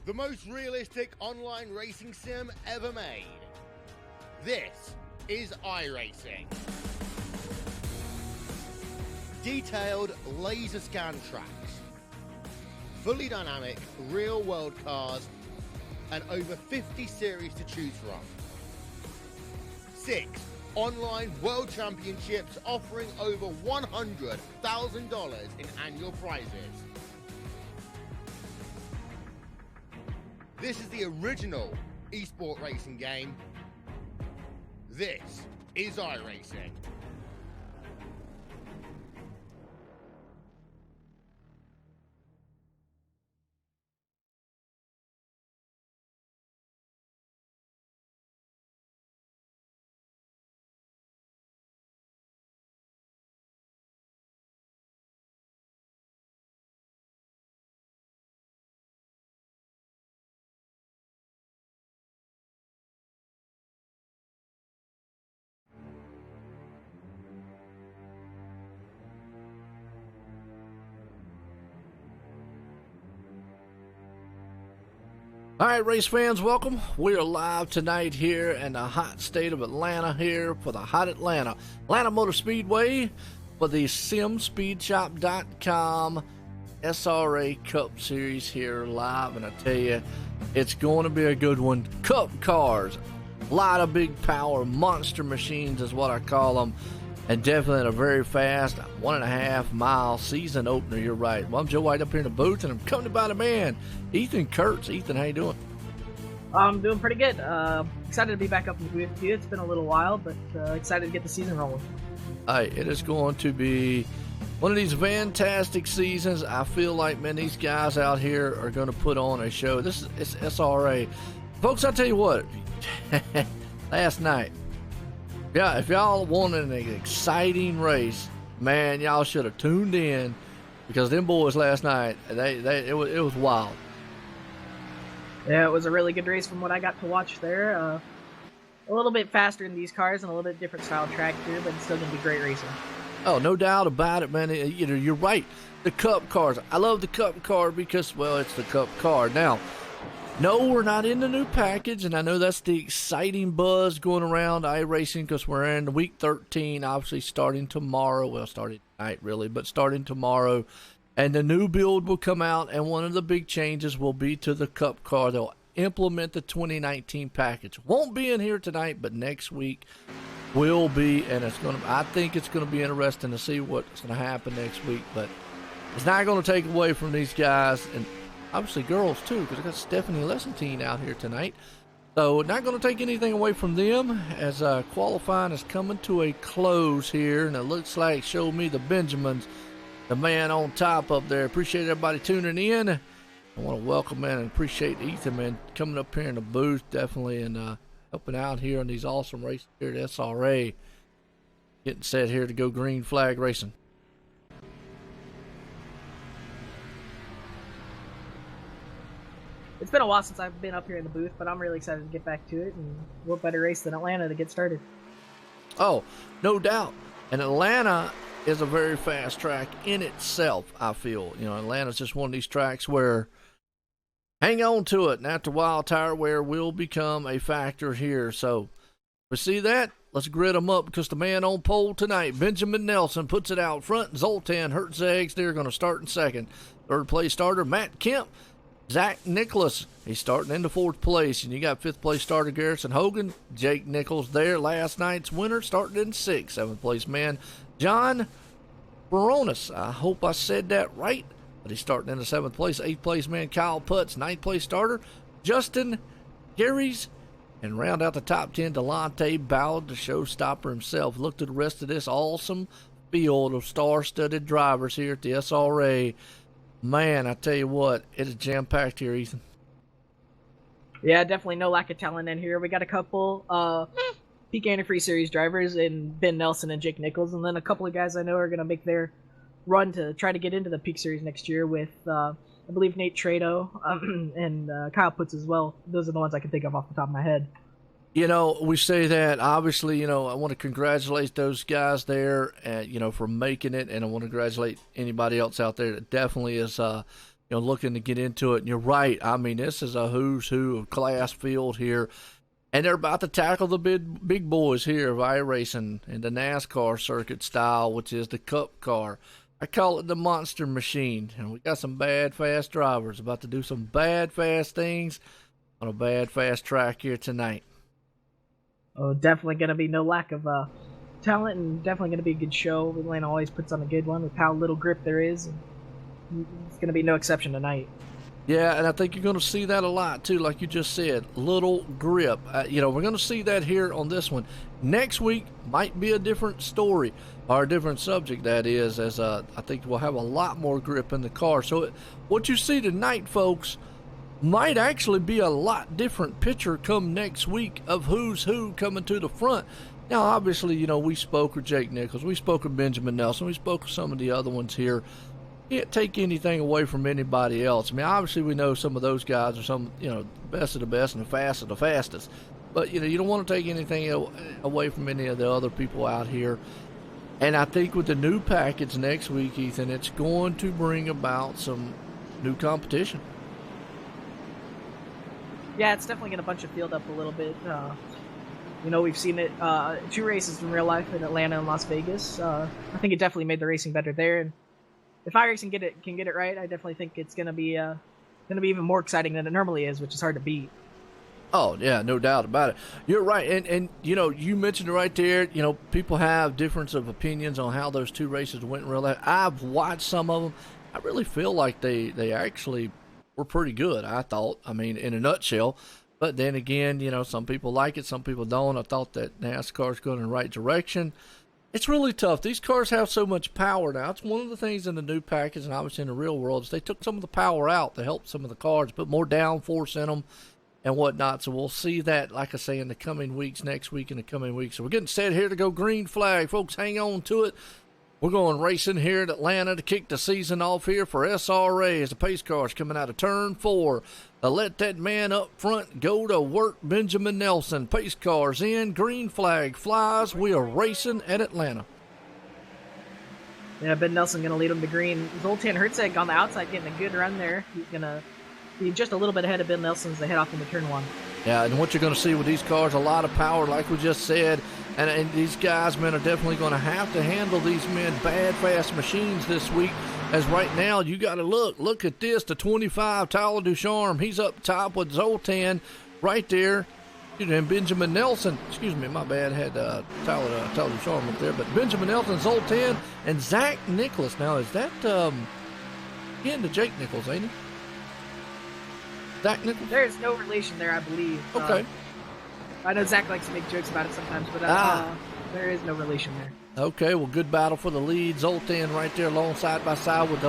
the most realistic online racing sim ever made. This is iRacing. Detailed laser scan tracks, fully dynamic real-world cars, and over 50 series to choose from. 6 online world championships offering over $100,000 in annual prizes. This is the original esport racing game. This is iRacing. All right, race fans, welcome. We are live tonight here in the hot state of Atlanta here for the Hot Atlanta Motor Speedway for the SimSpeedShop.com SRA Cup Series here live. And I tell you, it's going to be a good one. Cup cars, a lot of big power, monster machines is what I call them. And definitely a very fast 1.5 mile season opener. You're right. Well, I'm Joe White up here in the booth, and I'm coming by the man, Ethan Kurtz. Ethan, how you doing? I'm doing pretty good. Excited to be back up in the booth with you. It's been a little while, but excited to get the season rolling. Hey, it is going to be one of these fantastic seasons. I feel like, man, these guys out here are going to put on a show. It's SRA. Folks, I'll tell you what. Last night, yeah, if y'all wanted an exciting race, man, y'all should have tuned in, because them boys last night, it was wild. Yeah, it was a really good race from what I got to watch there. A little bit faster in these cars and a little bit different style track here, but it's still going to be great racing. Oh, no doubt about it, man. You're right. The Cup cars. I love the Cup car because, well, it's the Cup car. Now, no, we're not in the new package, and I know that's the exciting buzz going around iRacing because we're in week 13, obviously starting tomorrow. Well, starting tonight, really, but starting tomorrow. And the new build will come out, and one of the big changes will be to the Cup car. They'll implement the 2019 package. Won't be in here tonight, but next week will be, and I think it's going to be interesting to see what's going to happen next week, but it's not going to take away from these guys, and obviously girls too, because I got Stephanie Lessentine out here tonight. So not going to take anything away from them as qualifying is coming to a close here. And it looks like, show me the Benjamins, the man on top up there. Appreciate everybody tuning in. I want to welcome, man, and appreciate Ethan, man, coming up here in the booth, definitely, and helping out here on these awesome races here at SRA. Getting set here to go green flag racing. It's been a while since I've been up here in the booth, but I'm really excited to get back to it, and what better race than Atlanta to get started. Oh, no doubt. And Atlanta is a very fast track in itself, I feel. You know, Atlanta's just one of these tracks where hang on to it, and after a while, tire wear will become a factor here. So, we see that? Let's grid them up, because the man on pole tonight, Benjamin Nelson, puts it out front. Zoltan Hertzags, they're going to start in second. Third place starter, Matt Kemp. Zach Nicholas, he's starting into fourth place. And you got fifth place starter Garrison Hogan. Jake Nichols there, last night's winner, starting in sixth. Seventh place man, John Baronis. I hope I said that right, but he's starting in the seventh place. Eighth place man, Kyle Putz. Ninth place starter, Justin Garys. And round out the top 10, Delonte Ballard, the showstopper himself. Look to the rest of this awesome field of star-studded drivers here at the SRA. Man, I tell you what, it is jam-packed here, Ethan. Yeah, definitely no lack of talent in here. We got a couple Peak Antifreeze Series drivers in Ben Nelson and Jake Nichols, and then a couple of guys I know are going to make their run to try to get into the Peak Series next year with, I believe, Nate Trado and Kyle Putz as well. Those are the ones I can think of off the top of my head. You know, we say that, obviously, you know, I want to congratulate those guys there, you know, for making it, and I want to congratulate anybody else out there that definitely is looking to get into it. And you're right. I mean, this is a who's who of class field here. And they're about to tackle the big boys here of iRacing in the NASCAR circuit style, which is the Cup car. I call it the monster machine. And we got some bad, fast drivers about to do some bad, fast things on a bad, fast track here tonight. Oh, definitely going to be no lack of talent, and definitely going to be a good show. Atlanta always puts on a good one with how little grip there is. And it's going to be no exception tonight. Yeah, and I think you're going to see that a lot, too, like you just said. Little grip. We're going to see that here on this one. Next week might be a different story, or a different subject, that is, as I think we'll have a lot more grip in the car. So what you see tonight, folks, might actually be a lot different picture come next week of who's who coming to the front. Now, obviously, we spoke with Jake Nichols. We spoke with Benjamin Nelson. We spoke with some of the other ones here. Can't take anything away from anybody else. I mean, obviously we know some of those guys are some, the best of the best and the fastest of the fastest. But, you don't want to take anything away from any of the other people out here. And I think with the new package next week, Ethan, it's going to bring about some new competition. Yeah, it's definitely going to bunch the field up a little bit. We've seen it 2 races in real life in Atlanta and Las Vegas. I think it definitely made the racing better there. And if iRacing can get it right, I definitely think it's going to be even more exciting than it normally is, which is hard to beat. Oh, yeah, no doubt about it. You're right. And you mentioned it right there. People have difference of opinions on how those 2 races went in real life. I've watched some of them. I really feel like they actually were pretty good, I thought. I mean, in a nutshell. But then again, some people like it, some people don't. I thought that NASCAR's going in the right direction. It's really tough. These cars have so much power now. It's one of the things in the new package, and obviously in the real world, is they took some of the power out to help some of the cars, put more downforce in them and whatnot. So we'll see that, like I say, in the coming weeks, next week, in the coming weeks. So we're getting set here to go green flag. Folks, hang on to it. We're going racing here at Atlanta to kick the season off here for SRA as the pace cars coming out of turn 4. Let that man up front go to work, Benjamin Nelson. Pace cars in, green flag flies. We are racing at Atlanta. Yeah, Ben Nelson going to lead him to green. Zoltan Herzog on the outside getting a good run there. He's going to be just a little bit ahead of Ben Nelson as they head off into turn 1. Yeah, and what you're going to see with these cars, a lot of power, like we just said. And these guys, man, are definitely going to have to handle these men bad, fast machines this week. As right now, you got to look at this. The 25, Tyler Ducharme, he's up top with Zoltan right there. And Benjamin Nelson, excuse me, my bad, had Tyler Ducharme up there. But Benjamin Nelson, Zoltan, and Zach Nicholas. Now, is that again to Jake Nichols, ain't he? Zach Nichols? There's no relation there, I believe. Okay. I know Zach likes to make jokes about it sometimes, but there is no relation there. Okay, well, good battle for the lead. Zoltan right there along side by side with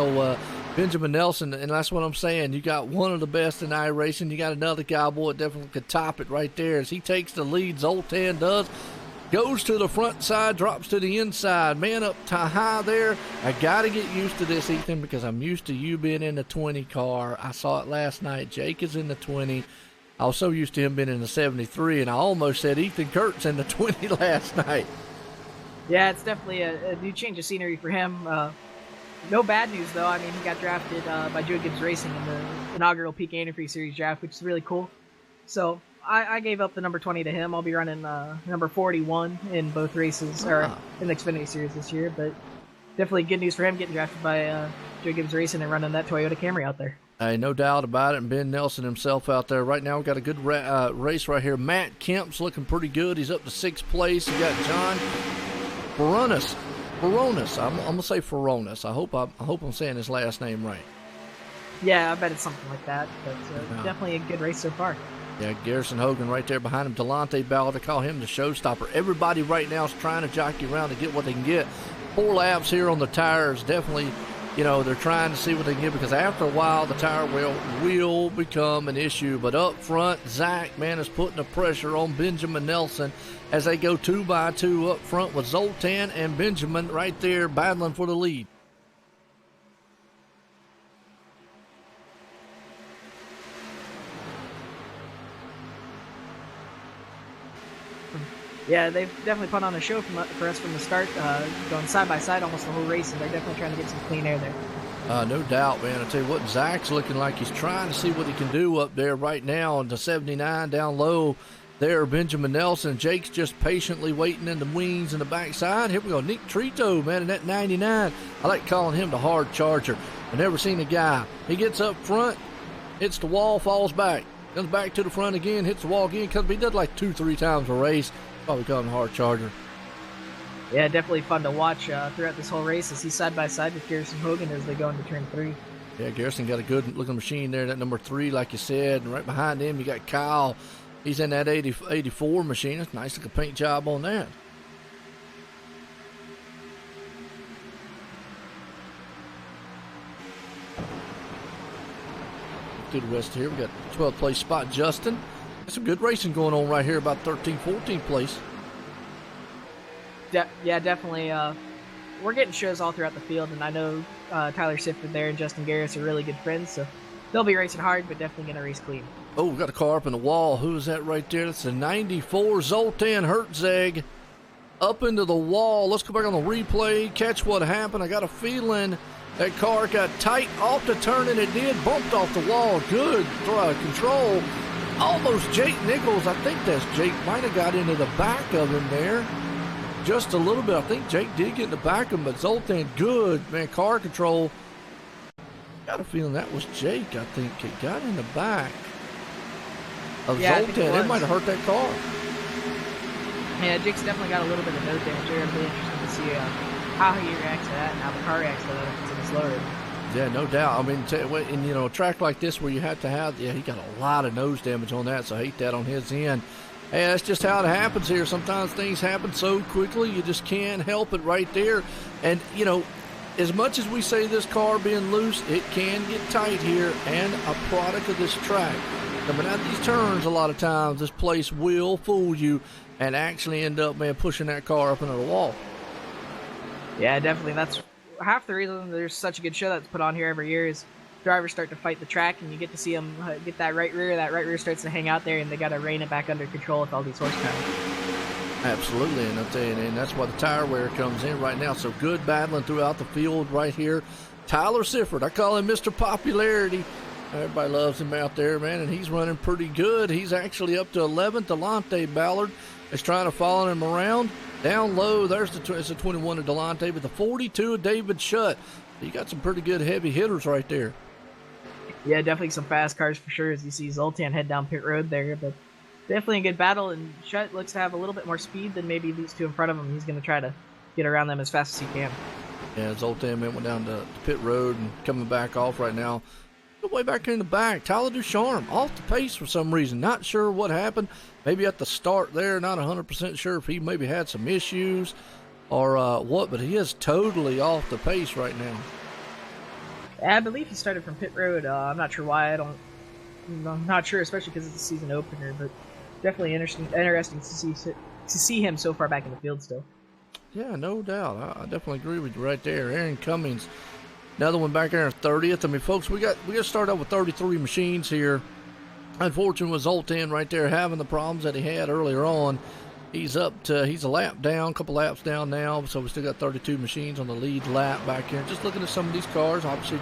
Benjamin Nelson, and that's what I'm saying. You got one of the best in iRacing. You got another guy, boy, that definitely could top it right there as he takes the lead. Zoltan does. Goes to the front side, drops to the inside. Man up high there. I got to get used to this, Ethan, because I'm used to you being in the 20 car. I saw it last night. Jake is in the 20. I was so used to him being in the 73, and I almost said Ethan Kurt's in the 20 last night. Yeah, it's definitely a new change of scenery for him. No bad news, though. I mean, he got drafted by Joe Gibbs Racing in the inaugural PK Antifreeze Series draft, which is really cool. So I gave up the number 20 to him. I'll be running number 41 in both races, or in the Xfinity Series this year. But definitely good news for him getting drafted by Joe Gibbs Racing and running that Toyota Camry out there. Hey, no doubt about it. And Ben Nelson himself out there. Right now, we've got a good race right here. Matt Kemp's looking pretty good. He's up to 6th place. You got John Baronis. I'm going to say Baronis. I hope I'm saying his last name right. Yeah, I bet it's something like that. But definitely a good race so far. Yeah, Garrison Hogan right there behind him. Delonte Ballard, I call him the showstopper. Everybody right now is trying to jockey around to get what they can get. 4 laps here on the tires, definitely. They're trying to see what they can get because after a while the tire will become an issue. But up front, Zach, man, is putting the pressure on Benjamin Nelson as they go 2 by 2 up front with Zoltan and Benjamin right there battling for the lead. Yeah, they've definitely put on a show for us from the start, going side by side almost the whole race, and they're definitely trying to get some clean air there. No doubt, man. I tell you what, Zach's looking like he's trying to see what he can do up there right now on the 79 down low. There, Benjamin Nelson. Jake's just patiently waiting in the wings and the backside. Here we go, Nick Trito, man, in that 99. I like calling him the hard charger. I've never seen a guy. He gets up front, hits the wall, falls back, comes back to the front again, hits the wall again. He does like 2-3 times a race. Probably call him the hard charger. Yeah, definitely fun to watch throughout this whole race as he's side by side with Garrison Hogan as they go into turn 3. Yeah, Garrison got a good looking machine there, that number 3, like you said. And right behind him, you got Kyle. He's in that 84 machine. That's a nice looking paint job on that. Through the rest here, we got 12th place spot, Justin. Got some good racing going on right here, about 13th, 14th place. Yeah, definitely. We're getting shows all throughout the field, and I know Tyler Sifford there and Justin Garris are really good friends, so they'll be racing hard, but definitely going to race clean. Oh, we got a car up in the wall. Who is that right there? That's a 94 Zoltan Herzeg up into the wall. Let's go back on the replay, catch what happened. I got a feeling that car got tight off the turn, and it did. Bumped off the wall. Good control. Almost Jake Nichols. I think that's Jake. Might have got into the back of him there. Just a little bit. I think Jake did get in the back of him, but Zoltan, good, man, car control. Got a feeling that was Jake. I think it got in the back of Zoltan. It might have hurt that car. Yeah, Jake's definitely got a little bit of nose damage there. I'm really interested to see how he reacts to that and how the car reacts to that if it's in the slower. Yeah, no doubt. I mean, in a track like this where you have to have, he got a lot of nose damage on that, so I hate that on his end. Hey, that's just how it happens here. Sometimes things happen so quickly, you just can't help it right there. And, as much as we say this car being loose, it can get tight here, and a product of this track. Coming out these turns, a lot of times, this place will fool you and actually end up, man, pushing that car up into the wall. Yeah, definitely. That's half the reason there's such a good show that's put on here every year is drivers start to fight the track, and you get to see them get that right rear. That right rear starts to hang out there, and they got to rein it back under control with all these horsepower. Absolutely, and I'll tell you, and that's why the tire wear comes in right now. So good battling throughout the field right here. Tyler Sifford, I call him Mr. Popularity. Everybody loves him out there, man, and he's running pretty good. He's actually up to 11th. Delonte Ballard is trying to follow him around. Down low, there's it's a 21 of Delonte, but the 42 of David Shutt. You got some pretty good heavy hitters right there. Yeah, definitely some fast cars for sure as you see Zoltan head down pit road there, but definitely a good battle, and Shutt looks to have a little bit more speed than maybe these two in front of him. He's going to try to get around them as fast as he can. Yeah, Zoltan went down to pit road and coming back off right now. Way back in the back, Tyler Ducharme off the pace for some reason. Not sure what happened. Maybe at the start there, not 100% sure if he maybe had some issues or what, but he is totally off the pace right now. I believe he started from pit road. I'm not sure why. I'm not sure, especially because it's a season opener, but definitely interesting to see him so far back in the field still. Yeah, no doubt. I definitely agree with you right there. Aaron Cummings, another one back there in 30th. I mean, folks, we got to start out with 33 machines here. Unfortunately, with Zoltan right there having the problems that he had earlier on. He's a lap down, a couple laps down now, so we still got 32 machines on the lead lap back here. Just looking at some of these cars, obviously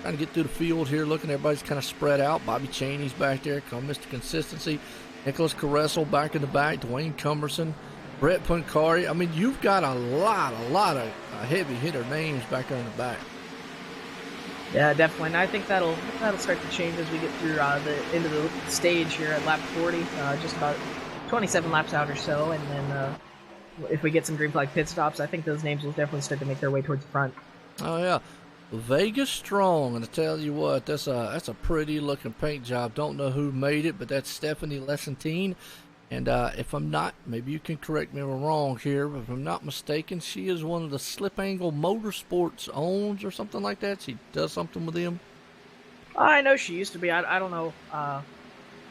trying to get through the field here, looking at everybody's kind of spread out. Bobby Cheney's back there, Mr. Consistency. Nicholas Caressel back in the back, Dwayne Cumberson, Brett Puncari. I mean, you've got a lot of heavy hitter names back there in the back. Yeah, definitely. And I think that'll start to change as we get through the end of the stage here at lap 40, just about 27 laps out or so, and then if we get some green flag pit stops, I think those names will definitely start to make their way towards the front. Oh yeah, Vegas Strong, and I tell you what, that's a pretty looking paint job. Don't know who made it, but that's Stephanie Lessentine. And if I'm not, maybe you can correct me if I'm wrong here, but if I'm not mistaken, she is one of the Slip Angle Motorsports owns or something like that. She does something with them. I know she used to be. I don't know. I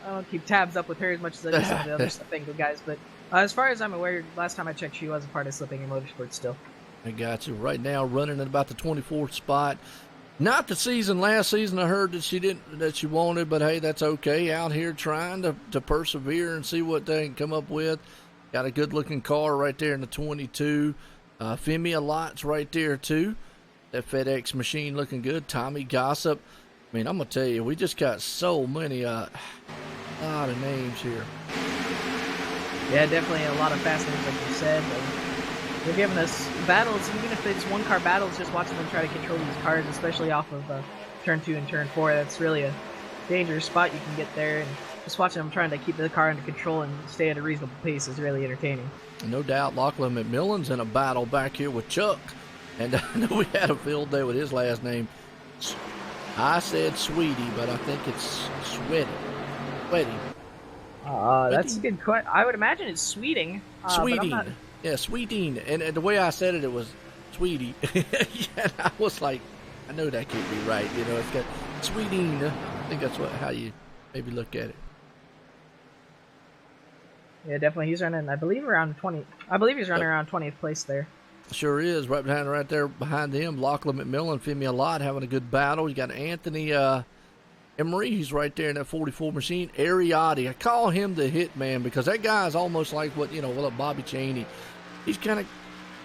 don't keep tabs up with her as much as I do some of the other Slip Angle guys, but as far as I'm aware, last time I checked, she was a part of Slip Angle Motorsports still. I got you. Right now, running at about the 24th spot. Not the season. Last season, I heard that she wanted, but hey, that's okay. Out here trying to persevere and see what they can come up with. Got a good-looking car right there in the 22. Femia Lots right there too. That FedEx machine looking good. Tommy Gossip. I mean, I'm going to tell you, we just got so many, a lot of names here. Yeah, definitely a lot of fast names, like you said. They're giving us battles, even if it's one-car battles, just watching them try to control these cars, especially off of Turn 2 and Turn 4. That's really a dangerous spot you can get there, and just watching them trying to keep the car under control and stay at a reasonable pace is really entertaining. No doubt, Lachlan McMillan's in a battle back here with Chuck, and I know we had a field day with his last name. I said Sweetie, but I think it's Sweaty. That's a good question. I would imagine it's Sweeting. Sweeting. Yeah, Sweeting. And the way I said it was Sweetie. And I was like, I know that can't be right. You know, it's got Sweeting. I think that's how you maybe look at it. Yeah, definitely. He's running, I believe, around 20. I believe he's running around 20th place there. Sure is. Right there behind him, Lachlan McMillan, Femi a lot, having a good battle. You got Anthony Emery, he's right there in that 44 machine. Ariotti, I call him the hitman because that guy is almost like what Bobby Cheney. He's kind of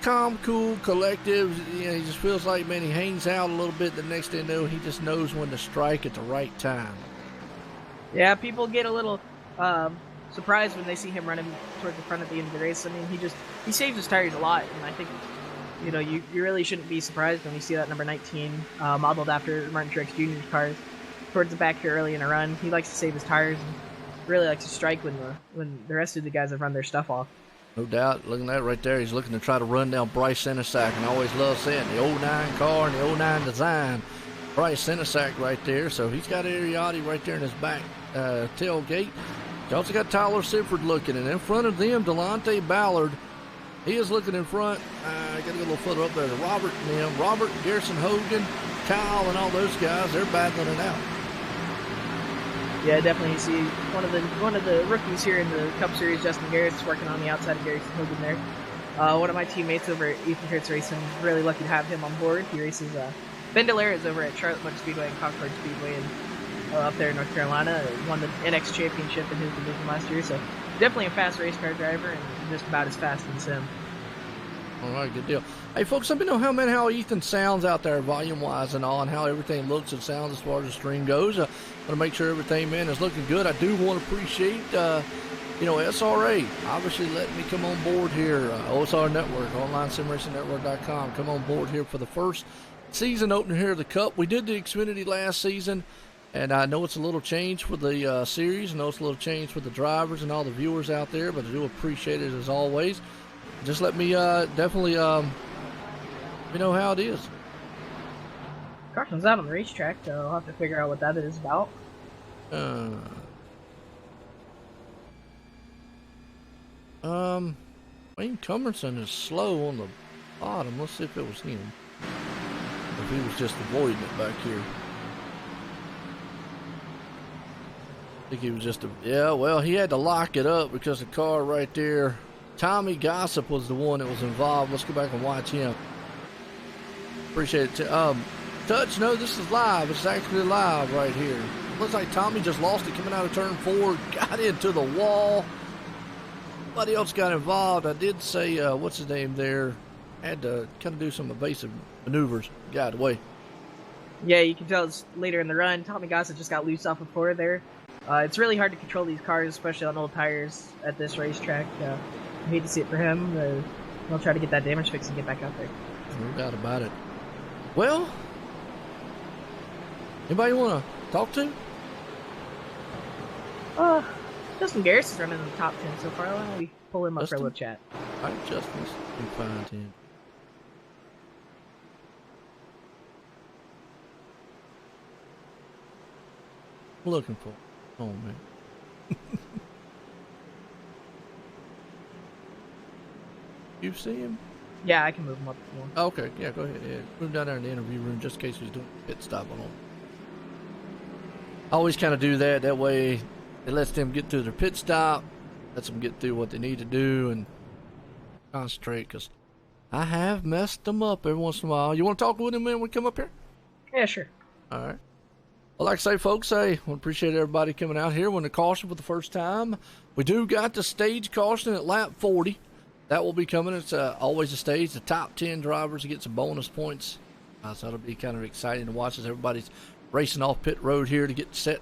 calm, cool, collective. You know, he just feels like, man, he hangs out a little bit. The next thing you know, he just knows when to strike at the right time. Yeah, people get a little surprised when they see him running towards the front at the end of the race. I mean, he saves his tires a lot, and I think you really shouldn't be surprised when you see that number 19 modeled after Martin Truex Jr.'s cars towards the back here early in a run. He likes to save his tires and really likes to strike when the rest of the guys have run their stuff off. No doubt. Looking at that right there, he's looking to try to run down Bryce Senesack, and I always love saying the 09 car and the 09 design. Bryce Senesack right there, so he's got Ariotti right there in his back tailgate. You also got Tyler Sifford looking, and in front of them, Delonte Ballard. He is looking in front. I got to go a little further up there. Robert, Garrison Hogan, Kyle, and all those guys, they're battling it out. Yeah, definitely. You see one of the rookies here in the Cup Series, Justin Garrett's working on the outside of Garrison Hogan there. One of my teammates over at Ethan Hertz Racing, really lucky to have him on board. He races Bandolera is over at Charlotte Motor Speedway and Concord Speedway and up there in North Carolina. Won the NX Championship in his division last year, so definitely a fast race car driver and just about as fast in the sim. All right, good deal. Hey, folks, let me know how Ethan sounds out there volume-wise and all, and how everything looks and sounds as far as the stream goes. I want to make sure everything, man, is looking good. I do want to appreciate, SRA obviously letting me come on board here. OSR Network, OnlineSimRacingNetwork.com. Come on board here for the first season opener here of the Cup. We did the Xfinity last season, and I know it's a little change for the series. I know it's a little change for the drivers and all the viewers out there, but I do appreciate it as always. Just let me definitely let me know how it is. Carson's out on the racetrack, so I'll have to figure out what that is about. Wayne Cumberson is slow on the bottom. Let's see if it was him. If he was just avoiding it back here. I think he was just he had to lock it up because the car right there, Tommy Gossip was the one that was involved. Let's go back and watch him. Appreciate it. Touch, no, this is live. It's actually live right here. Looks like Tommy just lost it coming out of turn 4, got into the wall. Nobody else got involved. I did say, what's his name there? Had to kind of do some evasive maneuvers. Got away. Yeah, you can tell it's later in the run. Tommy Gossett just got loose off of 4 there. It's really hard to control these cars, especially on old tires at this racetrack. I hate to see it for him. He'll try to get that damage fixed and get back out there. No doubt about it. Well, anybody want to talk to? Justin Garris is running in the top 10 so far. Why don't we pull him up for a little chat? All right, Justin. We find him. Looking for. Oh man. You see him? Yeah, I can move him up if you want. Okay, yeah, go ahead. Yeah. Move down there in the interview room just in case he's doing a pit stop on him. I always kind of do that. That way it lets them get through their pit stop, lets them get through what they need to do and concentrate, because I have messed them up every once in a while. You want to talk with him when we come up here? Yeah, sure. All right. Well, like I say, folks, I appreciate everybody coming out here. When the caution for the first time, we do got the stage caution at lap 40. That will be coming. It's always a stage. The top 10 drivers get some bonus points So it'll be kind of exciting to watch as everybody's racing off pit road here to get set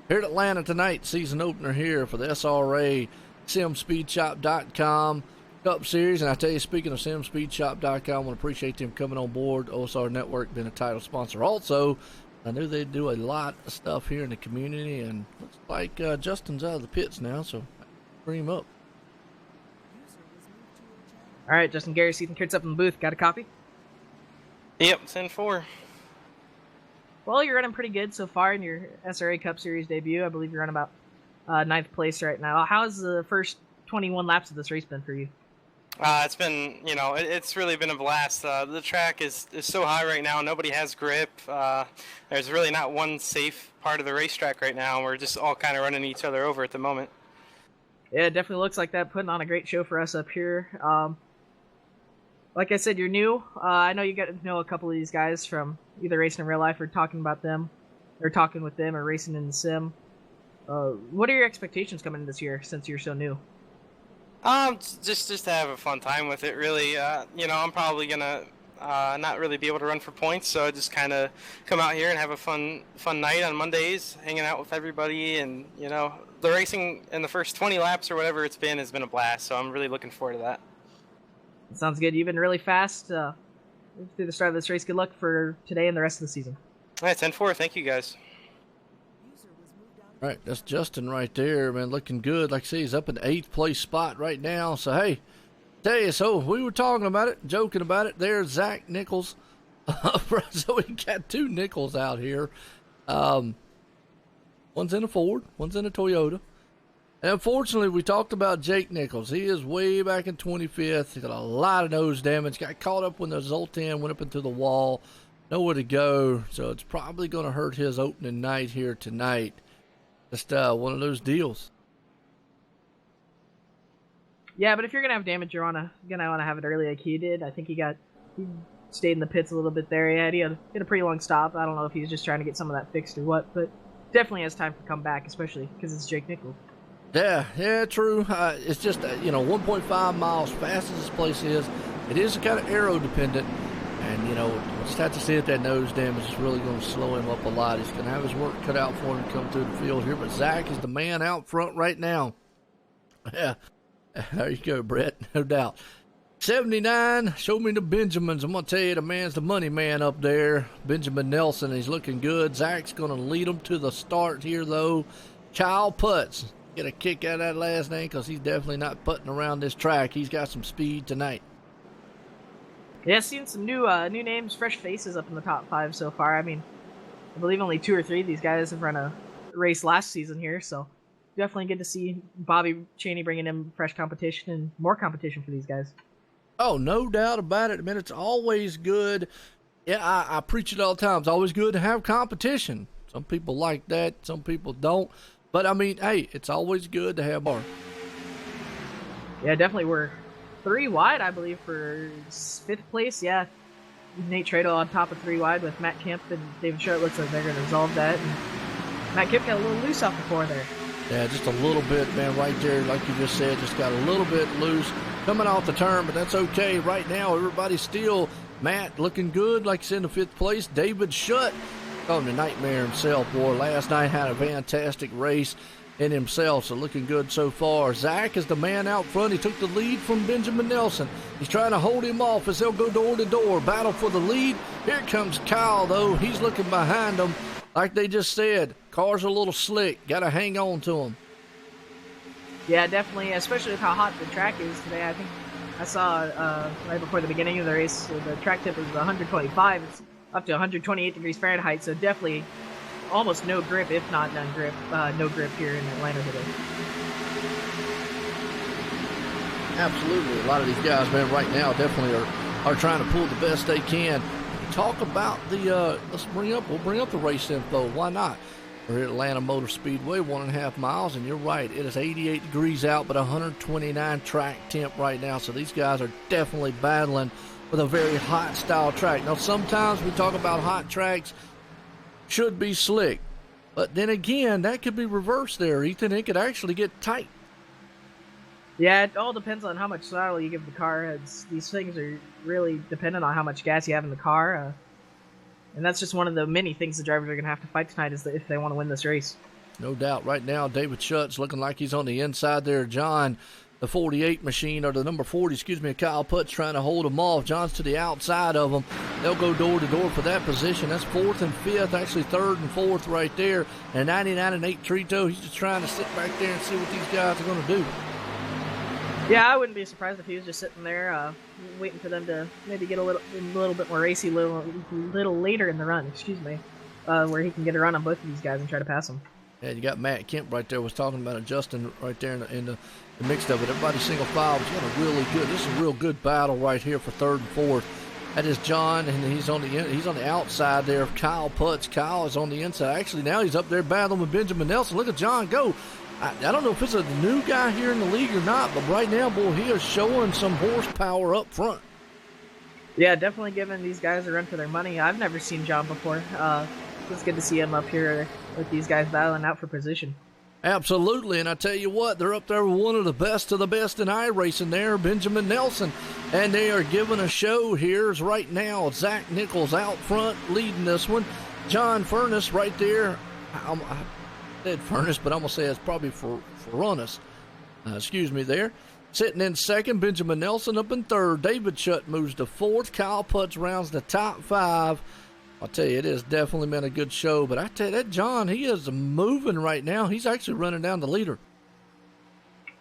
here at Atlanta tonight. Season opener here for the SRA SimSpeedShop.com Cup Series. And I tell you, speaking of SimSpeedShop.com, I want to appreciate them coming on board. OSRNetwork being a title sponsor also. I knew they'd do a lot of stuff here in the community, and looks like Justin's out of the pits now, so bring him up. All right, Justin Gary, Ethan Kurtz up in the booth. Got a copy? Yep, it's in 4. Well, you're running pretty good so far in your SRA Cup Series debut. I believe you're on about 9th place right now. How's the first 21 laps of this race been for you? It's been, it's really been a blast. The track is so high right now. Nobody has grip. There's really not one safe part of the racetrack right now. We're just all kind of running each other over at the moment. Yeah, it definitely looks like that, putting on a great show for us up here. Like I said, you're new. I know you got to know a couple of these guys from either racing in real life or talking about them, or talking with them, or racing in the sim. What are your expectations coming in this year since you're so new? Just to have a fun time with it, really. I'm probably gonna not really be able to run for points, so I just kind of come out here and have a fun night on Mondays, hanging out with everybody, and the racing in the first 20 laps or whatever it's been has been a blast. So I'm really looking forward to that. Sounds good. You've been really fast through the start of this race. Good luck for today and the rest of the season. All right, 10-4. Thank you, guys. All right, that's Justin right there, man, looking good. Like I say, he's up in the 8th place spot right now. So, hey, tell you, so we were talking about it, joking about it. There's Zach Nichols. So we got 2 Nichols out here. One's in a Ford, one's in a Toyota. And unfortunately, we talked about Jake Nichols. He is way back in 25th. He got a lot of nose damage. Got caught up when the Zoltan went up into the wall. Nowhere to go. So it's probably going to hurt his opening night here tonight. Just one of those deals. Yeah, but if you're gonna have damage, you're gonna want to have it early, like he did. I think he stayed in the pits a little bit there. Yeah, he had a pretty long stop. I don't know if he's just trying to get some of that fixed or what, but definitely has time to come back, especially because it's Jake Nichols. Yeah, true. It's just 1.5 miles fast as this place is. It is kind of aero dependent. And, we'll just have to see if that nose damage is really going to slow him up a lot. He's going to have his work cut out for him to come through the field here. But Zach is the man out front right now. Yeah, there you go, Brett, no doubt. 79, show me the Benjamins. I'm going to tell you, the man's the money man up there. Benjamin Nelson, he's looking good. Zach's going to lead him to the start here, though. Kyle Putz, get a kick out of that last name because he's definitely not putting around this track. He's got some speed tonight. Yeah, seeing some new names, fresh faces up in the top 5 so far. I mean, I believe only 2 or 3 of these guys have run a race last season here, so definitely good to see Bobby Chaney bringing in fresh competition and more competition for these guys. Oh, no doubt about it. I mean, it's always good. Yeah, I preach it all the time. It's always good to have competition. Some people like that, some people don't. But, I mean, hey, it's always good to have more. Yeah, definitely. We're 3 wide, I believe, for 5th place. Yeah, Nate Trado on top of 3 wide with Matt Kemp and David Short. Looks like they're going to resolve that. And Matt Kemp got a little loose off the floor there. Yeah, just a little bit, man, right there. Like you just said, just got a little bit loose coming off the turn, but that's okay. Right now, everybody's still, Matt looking good, like he's in the 5th place. David Shutt, the nightmare himself, boy. Last night had a fantastic race in himself, so looking good so far. Zach is the man out front. He took the lead from Benjamin Nelson. He's trying to hold him off as they'll go door to door. Battle for the lead. Here comes Kyle, though. He's looking behind him. Like they just said, car's a little slick. Got to hang on to him. Yeah, definitely, especially with how hot the track is today. I think I saw right before the beginning of the race, the track tip was 125. It's up to 128 degrees Fahrenheit, so definitely almost no grip, if not no grip here in Atlanta today. Absolutely. A lot of these guys, man, right now definitely are trying to pull the best they can. Talk about the, we'll bring up the race info. Why not? We're at Atlanta Motor Speedway, 1.5 miles, and you're right, it is 88 degrees out, but 129 track temp right now, so these guys are definitely battling with a very hot style track. Now, sometimes we talk about hot tracks should be slick, but then again, that could be reversed there, Ethan. It could actually get tight. Yeah, it all depends on how much throttle you give the car. These things are really dependent on how much gas you have in the car. And that's just one of the many things the drivers are going to have to fight tonight is if they want to win this race. No doubt. Right now, David Schutt's looking like he's on the inside there. John, the 48 machine, or the number 40, Kyle Putt's trying to hold him off. John's to the outside of him. They'll go door to door for that position. That's 4th and 5th, actually 3rd and 4th right there. And 99 and 8 Trito, he's just trying to sit back there and see what these guys are going to do. Yeah, I wouldn't be surprised if he was just sitting there waiting for them to maybe get a little bit more racy a little later in the run, where he can get a run on both of these guys and try to pass them. Yeah, you got Matt Kemp right there was talking about adjusting right there in the mix of it. Everybody's single file, but you got a really good. This is a real good battle right here for 3rd and 4th. That is John, and he's on the outside there of Kyle Putz. Kyle is on the inside. Actually, now he's up there battling with Benjamin Nelson. Look at John go. I don't know if it's a new guy here in the league or not, but right now, boy, he is showing some horsepower up front. Yeah, definitely giving these guys a run for their money. I've never seen John before. It's good to see him up here with these guys battling out for position. Absolutely, and I tell you what, they're up there with one of the best in iRacing there, Benjamin Nelson, and they are giving a show here right now. Zach Nichols out front leading this one. John Furness right there. I said Furness, but I'm going to say it's probably for Furness. There. Sitting in 2nd, Benjamin Nelson up in 3rd. David Schutt moves to 4th. Kyle Putz rounds the top 5. I'll tell you, it has definitely been a good show. But I tell you, that John, he is moving right now. He's actually running down the leader.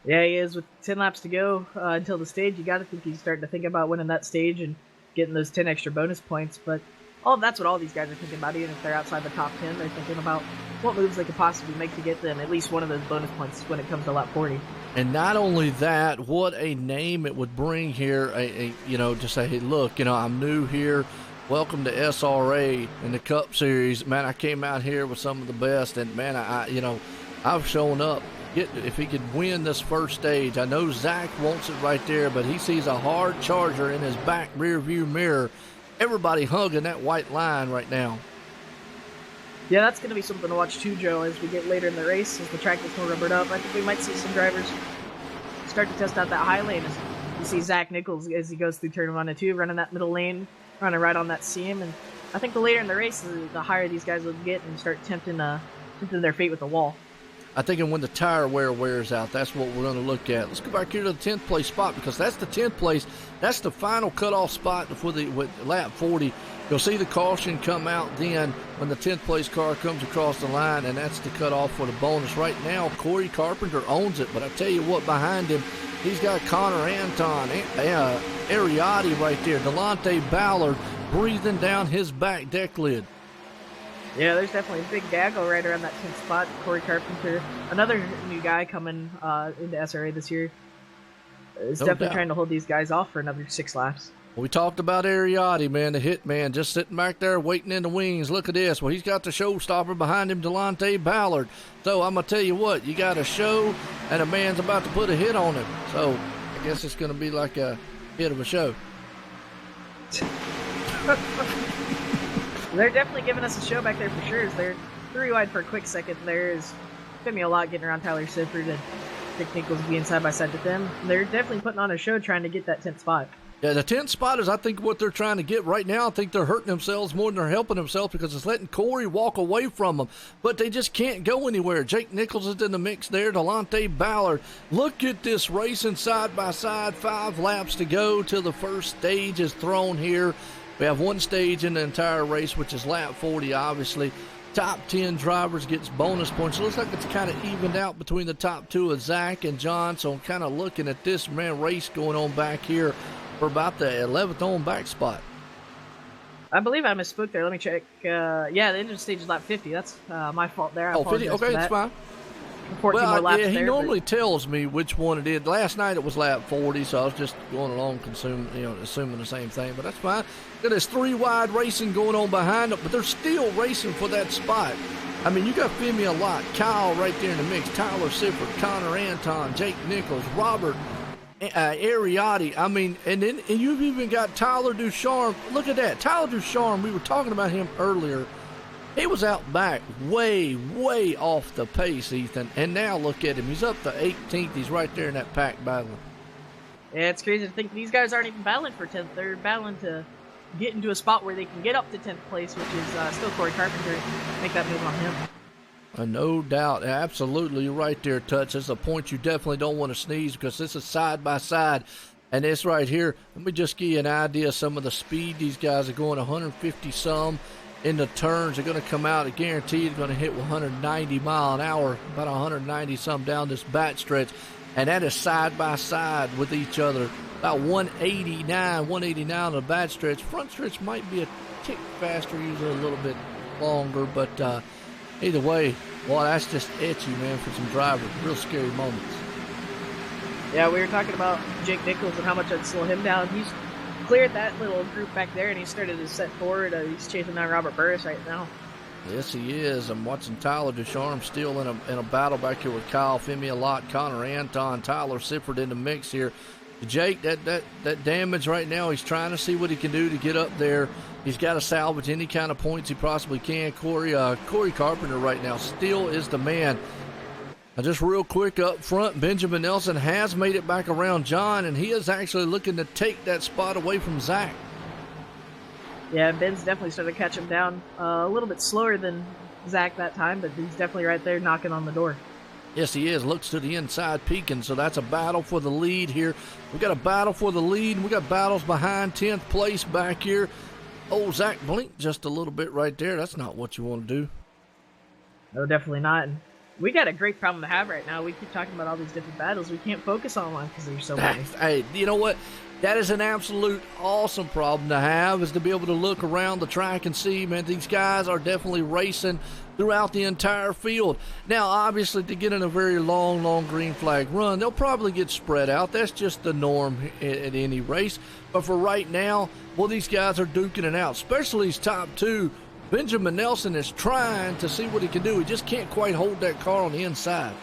Yeah, he is. With 10 laps to go until the stage, you got to think he's starting to think about winning that stage and getting those 10 extra bonus points. But that's what all these guys are thinking about. Even if they're outside the top 10, they're thinking about what moves they could possibly make to get them at least one of those bonus points when it comes to lap 40. And not only that, what a name it would bring here, to say, hey, look, I'm new here. Welcome to SRA in the Cup Series. Man, I came out here with some of the best, and man, I've shown up. If he could win this first stage, I know Zach wants it right there, but he sees a hard charger in his back rear view mirror. Everybody hugging that white line right now. Yeah, that's going to be something to watch too, Joe, as we get later in the race, as the track gets more rubbered up. I think we might see some drivers start to test out that high lane. As you see Zach Nichols as he goes through turn 1 and 2, running that middle lane, running right on that seam. And I think the later in the race, the higher these guys will get and start tempting their fate with the wall. I think when the tire wear wears out, that's what we're going to look at. Let's go back here to the 10th place spot, because that's the 10th place. That's the final cutoff spot with lap 40. You'll see the caution come out then when the 10th place car comes across the line, and that's the cutoff for the bonus. Right now, Corey Carpenter owns it, but I tell you what, behind him, he's got Connor Anton, Ariati right there, Delonte Ballard breathing down his back deck lid. Yeah, there's definitely a big gaggle right around that 10th spot. Corey Carpenter, another new guy coming into SRA this year, is definitely trying to hold these guys off for another 6 laps. Well, we talked about Ariati, man, the hit man, just sitting back there waiting in the wings. Look at this. Well, he's got the showstopper behind him, Delonte Ballard. So I'm going to tell you what, you got a show, and a man's about to put a hit on him. So I guess it's going to be like a hit of a show. They're definitely giving us a show back there for sure. They're 3 wide for a quick second. There's took me a lot getting around Tyler Sifford and Dick Nichols being side by side with them. They're definitely putting on a show trying to get that 10th spot. Yeah, the 10th spot is, I think, what they're trying to get right now. I think they're hurting themselves more than they're helping themselves, because it's letting Corey walk away from them. But they just can't go anywhere. Jake Nichols is in the mix there. Delonte Ballard. Look at this racing side by side. 5 laps to go till the first stage is thrown here. We have 1 stage in the entire race, which is lap 40, obviously. Top 10 drivers gets bonus points. It looks like it's kind of evened out between the top 2 of Zach and John. So I'm kind of looking at this race going on back here for about the 11th on back spot. I believe I misspoke there. Let me check. Yeah, the end of the stage is lap 50. That's my fault there. 50? Okay, that's fine. 14 more laps he there, normally tells me which one it is. Last night it was lap 40, so I was just going along assuming the same thing, but that's fine. There's 3 wide racing going on behind them, but they're still racing for that spot. I mean, you got Femi a lot, Kyle right there in the mix, Tyler Sifford, Connor Anton, Jake Nichols, Robert Ariati. I mean, and you've even got Tyler Ducharme. Look at that. Tyler Ducharme, we were talking about him earlier. He was out back way, way off the pace, Ethan. And now look at him. He's up to 18th. He's right there in that pack battling. Yeah, it's crazy to think these guys aren't even battling for 10th. They're battling to get into a spot where they can get up to 10th place, which is still Corey Carpenter, make that move on him. No doubt. Absolutely. You're right there, Touch. This is a point you definitely don't want to sneeze because this is side by side. And this right here, let me just give you an idea of some of the speed these guys are going. 150 some in the turns. They're going to come out, I guarantee they're going to hit 190 mile an hour, about 190 some down this back stretch. And that is side by side with each other. About 189 on the back stretch. Front stretch might be a tick faster, usually a little bit longer, but either way, well, that's just etchy, man, for some drivers. Real scary moments. Yeah, we were talking about Jake Nichols and how much I'd slow him down. He's cleared that little group back there, and he started to set forward. He's chasing down Robert Burris right now. Yes, he is. I'm watching Tyler Ducharme still in a battle back here with Kyle Femi a lot, Connor Anton, Tyler Sifford in the mix here. Jake, that damage right now, he's trying to see what he can do to get up there. He's got to salvage any kind of points he possibly can. Corey Carpenter right now still is the man. Now just real quick up front, Benjamin Nelson has made it back around John, and he is actually looking to take that spot away from Zach. Yeah, Ben's definitely started to catch him down a little bit slower than Zach that time, but he's definitely right there knocking on the door. Yes, he is. Looks to the inside peeking, so that's a battle for the lead here. We got a battle for the lead, and we got battles behind 10th place back here. Oh, Zach blinked just a little bit right there. That's not what you want to do. No, definitely not. And we got a great problem to have right now. We keep talking about all these different battles. We can't focus on one because there's so many. Hey, you know what? That is an absolute awesome problem to have, is to be able to look around the track and see, man, these guys are definitely racing throughout the entire field. Now, obviously, to get in a very long green flag run, they'll probably get spread out. That's just the norm at any race. But for right now, well, these guys are duking it out, especially these top two. Benjamin Nelson is trying to see what he can do. He just can't quite hold that car on the inside.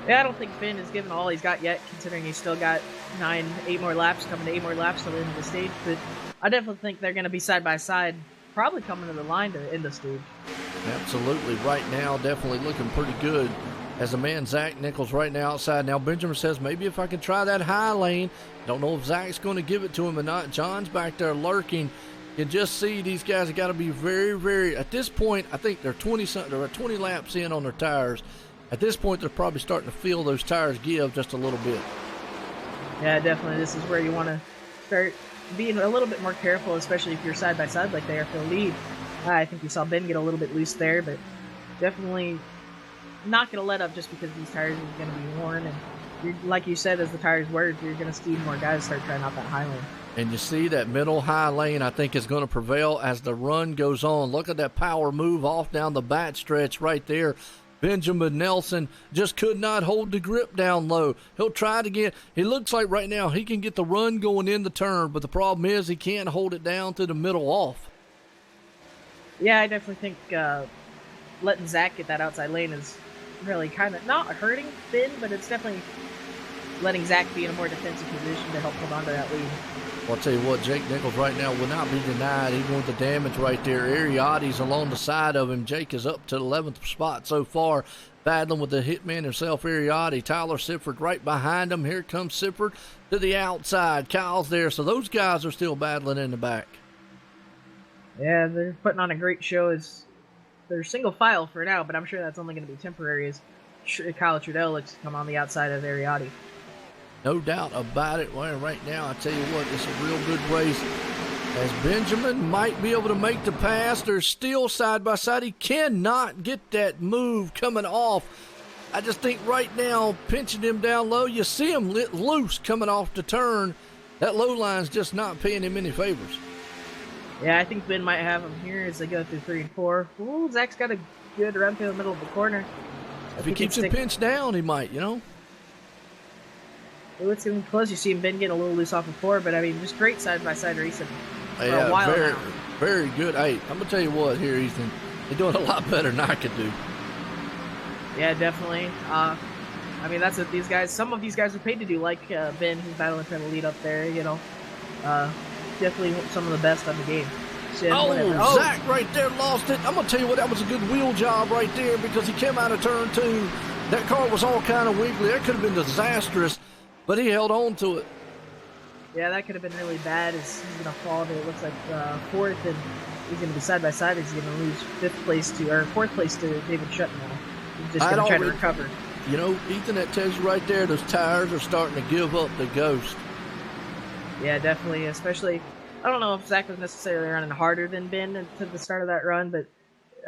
Yeah, I don't think Ben has given all he's got yet, considering he's still got 8 more laps, coming to 8 more laps till the end of the stage. But I definitely think they're going to be side by side, probably coming to the line to end the stage. Absolutely. Right now, definitely looking pretty good. As the man Zach Nichols right now outside. Now Benjamin says, maybe if I can try that high lane. Don't know if Zach's going to give it to him or not. John's back there lurking. You just see these guys have got to be very, at this point, I think they're 20 laps in on their tires. At this point, they're probably starting to feel those tires give just a little bit. Yeah, definitely. This is where you want to start being a little bit more careful, especially if you're side by side like they are for the lead. I think you saw Ben get a little bit loose there, but definitely not going to let up just because these tires are going to be worn. And like you said, as the tires wear, you're going to see more guys start trying out that high lane. And you see that middle high lane, I think, is going to prevail as the run goes on. Look at that power move off down the back stretch right there. Benjamin Nelson just could not hold the grip down low. He'll try it again. It looks like right now he can get the run going in the turn, but the problem is he can't hold it down to the middle off. Yeah, I definitely think letting Zach get that outside lane is really kind of not hurting Ben, but it's definitely letting Zach be in a more defensive position to help hold on to that lead. Well, I'll tell you what, Jake Nichols right now will not be denied. Even with the damage right there, Ariati's along the side of him. Jake is up to the 11th spot so far, battling with the hitman himself, Ariati. Tyler Sifford right behind him. Here comes Sifford to the outside. Kyle's there, so those guys are still battling in the back. Yeah, they're putting on a great show. They're single file for now, but I'm sure that's only going to be temporary as Kyle Trudell looks to come on the outside of Ariati. No doubt about it. Well, right now, I tell you what, it's a real good race. As Benjamin might be able to make the pass, they're still side by side. He cannot get that move coming off. I just think right now, pinching him down low, you see him lit loose coming off the turn. That low line's just not paying him any favors. Yeah, I think Ben might have him here as they go through 3 and 4. Ooh, Zach's got a good run through the middle of the corner. If he keeps him pinched down, he might, you know. Let's get him close. You see him Ben getting a little loose off of 4, but I mean, just great side-by-side racing for a while very, now. Very good. Hey, I'm going to tell you what here, Ethan. You're doing a lot better than I could do. Yeah, definitely. I mean, that's what these guys, some of these guys are paid to do, like Ben, who's battling for the lead up there, you know. Definitely some of the best on the game. Zach right there lost it. I'm going to tell you what, that was a good wheel job right there because he came out of turn 2. That car was all kind of wiggly. That could have been disastrous, but he held on to it. Yeah, that could have been really bad. As he's gonna fall to, it looks like, fourth, and he's gonna be side by side. He's gonna lose fourth place to David Shutt now. He's just gonna try to recover. You know, Ethan, that tells you right there, those tires are starting to give up the ghost. Yeah, definitely. Especially, I don't know if Zach was necessarily running harder than Ben to the start of that run, but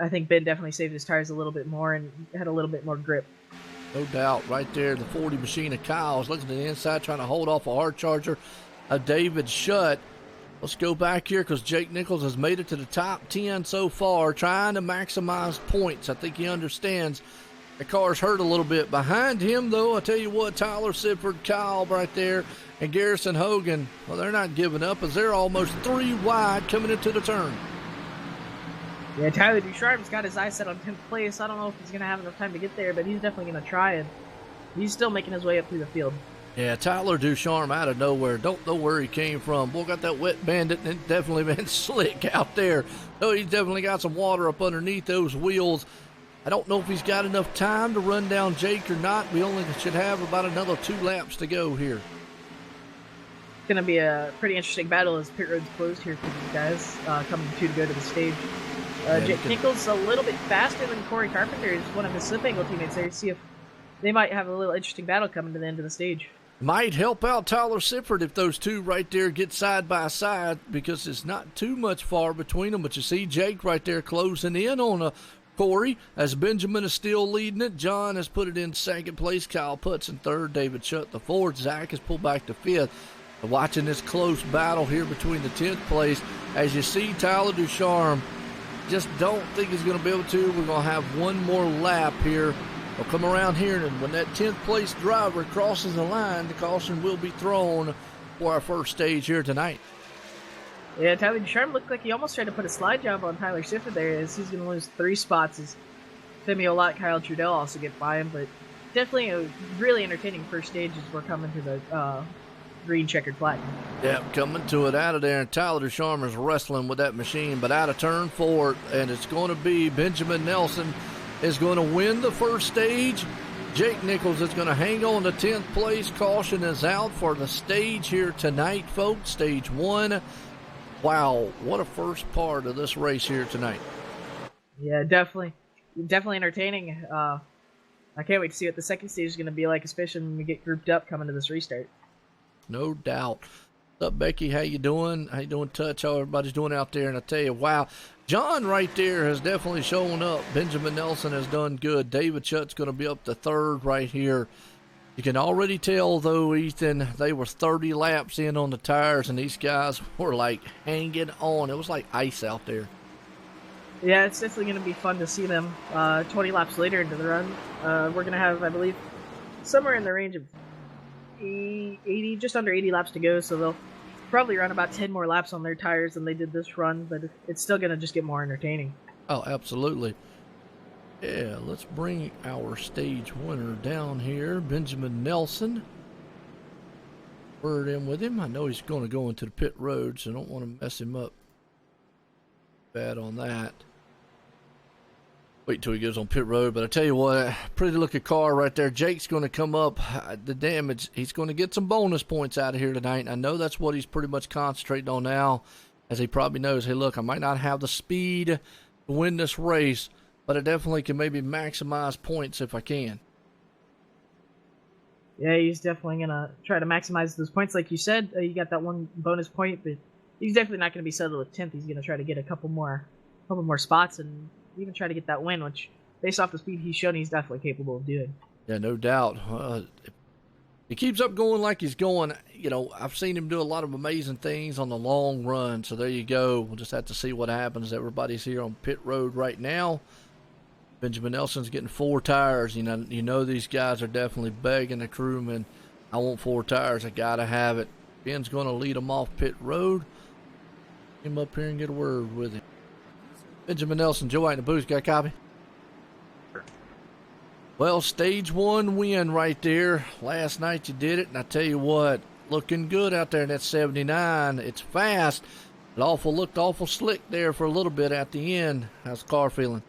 I think Ben definitely saved his tires a little bit more and had a little bit more grip. No doubt. Right there, the 40 machine of Kyle is looking to the inside, trying to hold off a hard charger of David Shutt. Let's go back here because Jake Nichols has made it to the top 10 so far, trying to maximize points. I think he understands the car's hurt a little bit. Behind him, though, I tell you what, Tyler Sifford, Kyle right there, and Garrison Hogan, well, they're not giving up as they're almost 3 wide coming into the turn. Yeah, Tyler Ducharme's got his eyes set on 10th place. I don't know if he's going to have enough time to get there, but he's definitely going to try, and he's still making his way up through the field. Yeah, Tyler Ducharme out of nowhere. Don't know where he came from. Boy, got that wet bandit, and it definitely been slick out there. Oh, he's definitely got some water up underneath those wheels. I don't know if he's got enough time to run down Jake or not. We only should have about another 2 laps to go here. It's going to be a pretty interesting battle as pit road's closed here for these guys coming to go to the stage. Jake Nichols a little bit faster than Corey Carpenter, is one of his slip angle teammates there. See if they might have a little interesting battle coming to the end of the stage. Might help out Tyler Sifford if those two right there get side by side, because it's not too much far between them. But you see Jake right there closing in on Corey, as Benjamin is still leading it. John has put it in second place. Kyle Putz in third. David Shutt the fourth. Zach has pulled back to fifth. Watching this close battle here between the 10th place, as you see Tyler Ducharme, just don't think he's going to be able to. We're going to have one more lap here. We'll come around here, and when that 10th place driver crosses the line, the caution will be thrown for our first stage here tonight. Yeah, Tyler Ducharme looked like he almost tried to put a slide job on Tyler Sifford there, as he's going to lose 3 spots as Femi Olot, Kyle Trudell also get by him. But definitely a really entertaining first stage as we're coming to the green checkered flag. Yeah, coming to it out of there, and Tyler Ducharme is wrestling with that machine, but out of turn 4, and it's going to be Benjamin Nelson is going to win the first stage. Jake Nichols is going to hang on to 10th place. Caution is out for the stage here tonight, folks. Stage 1. Wow, what a first part of this race here tonight. Yeah, definitely entertaining. I can't wait to see what the second stage is going to be like, especially when we get grouped up coming to this restart. No doubt. What's up, Becky? How you doing? How you doing, Touch? How everybody's doing out there? And I tell you, wow, John right there has definitely shown up. Benjamin Nelson has done good. David Shutt's going to be up to third right here. You can already tell, though, Ethan, they were 30 laps in on the tires, and these guys were, like, hanging on. It was like ice out there. Yeah, it's definitely going to be fun to see them 20 laps later into the run. We're going to have, I believe, somewhere in the range of 80, just under 80 laps to go, so they'll probably run about 10 more laps on their tires than they did this run, but it's still going to just get more entertaining. Oh, absolutely. Yeah, let's bring our stage winner down here, Benjamin Nelson. Word in with him. I know he's going to go into the pit road, so I don't want to mess him up bad on that. Wait till he goes on pit road, but I tell you what, pretty looking car right there. Jake's going to come up the damage. He's going to get some bonus points out of here tonight, and I know that's what he's pretty much concentrating on now, as he probably knows, hey, look, I might not have the speed to win this race, but I definitely can maybe maximize points if I can. Yeah, he's definitely going to try to maximize those points. Like you said, you got that one bonus point, but he's definitely not going to be settled with 10th. He's going to try to get a couple more spots and even try to get that win, which, based off the speed he's shown, he's definitely capable of doing. Yeah, no doubt. If he keeps up going like he's going, you know, I've seen him do a lot of amazing things on the long run, so there you go. We'll just have to see what happens. Everybody's here on pit road right now. Benjamin Nelson's getting 4 tires. You know these guys are definitely begging the crewman, I want 4 tires. I got to have it. Ben's going to lead them off pit road. Get him up here and get a word with him. Benjamin Nelson, Joe White in the booth. Got a copy? Well, stage 1 win right there. Last night you did it, and I tell you what, looking good out there in that 79. It's fast. It looked awful slick there for a little bit at the end. How's the car feeling?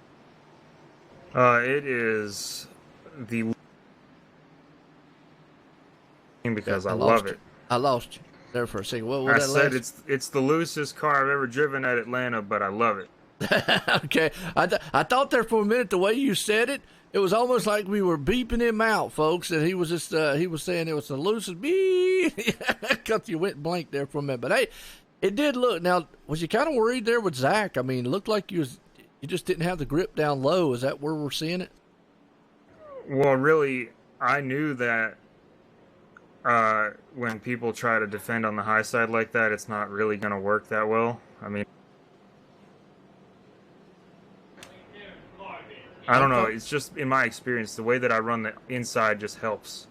It is the because I love it. I lost you. there for a second. What I that said last... it's the loosest car I've ever driven at Atlanta, but I love it. Okay, I thought there for a minute the way you said it, it was almost like we were beeping him out, folks. That he was just he was saying it was the loosest beep. Because you went blank there for a minute, but hey, it did look. Now, was you kind of worried there with Zach? I mean, it looked like you just didn't have the grip down low. Is that where we're seeing it? Well, really, I knew that when people try to defend on the high side like that, it's not really going to work that well. I mean, I don't know. It's just, in my experience, the way that I run the inside just helps.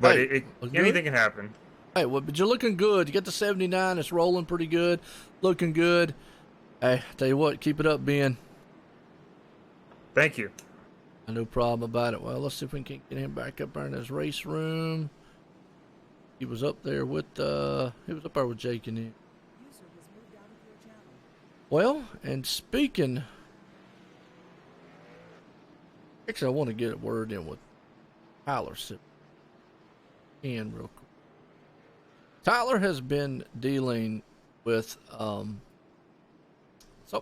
But Hey, anything can happen. Hey, well, but you're looking good. You get the 79. It's rolling pretty good. Looking good. Hey, tell you what, keep it up, Ben. Thank you. No problem about it. Well, let's see if we can get him back up there in his race room. He was up there with Jake and him. Well, and speaking, actually, I want to get a word in with Tyler real quick. Tyler has been dealing with something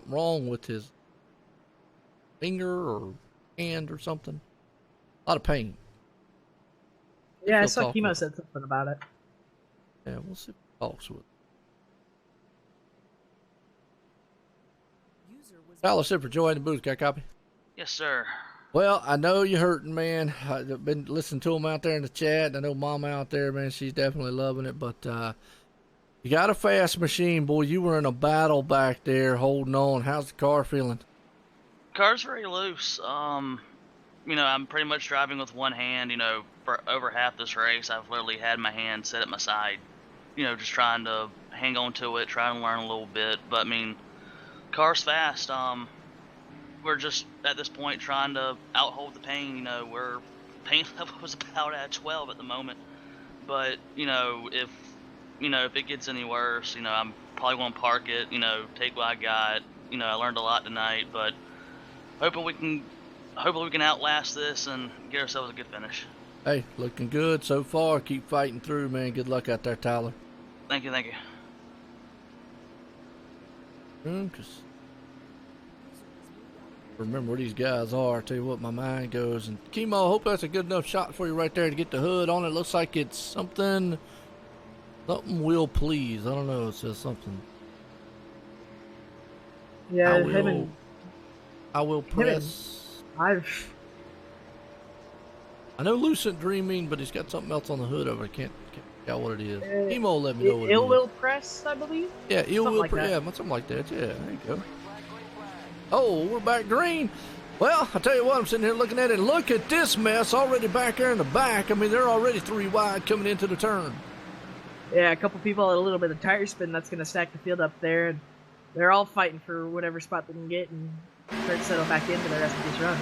wrong with his finger or hand or something. A lot of pain. Yeah, I saw Kimo said something about it. Yeah, we'll see if he talks with him. Tyler said for joining the booth. Got a copy? Yes, sir. Well, I know you're hurting, man. I've been listening to him out there in the chat. I know Mama out there, man. She's definitely loving it. But you got a fast machine, boy. You were in a battle back there holding on. How's the car feeling? Car's very loose. I'm pretty much driving with one hand. For over half this race, I've literally had my hand set at my side. Just trying to hang on to it, trying to learn a little bit. But, I mean, car's fast. We're just, at this point, trying to outhold the pain. We're pain level was about at 12 at the moment. But, if it gets any worse, I'm probably going to park it, take what I got. I learned a lot tonight, but hopefully we can outlast this and get ourselves a good finish. Hey, looking good so far. Keep fighting through, man. Good luck out there, Tyler. Thank you. Cause remember where these guys are. I tell you what, my mind goes. And Kimo, I hope that's a good enough shot for you right there to get the hood on it. Looks like it's something will please. I don't know. It says something. Yeah, I will press. I know Lucent Dreaming, but he's got something else on the hood over. I can't figure out what it is. Kimo, let me know what it is. Ill Will Press, I believe. Yeah, Ill Will Press. Yeah, something like that. Yeah, there you go. Oh, we're back green. Well, I tell you what, I'm sitting here looking at it. Look at this mess already back there in the back. I mean, they're already 3 wide coming into the turn. Yeah, a couple people at a little bit of tire spin. That's going to stack the field up there. And they're all fighting for whatever spot they can get and start to settle back into the rest of this run.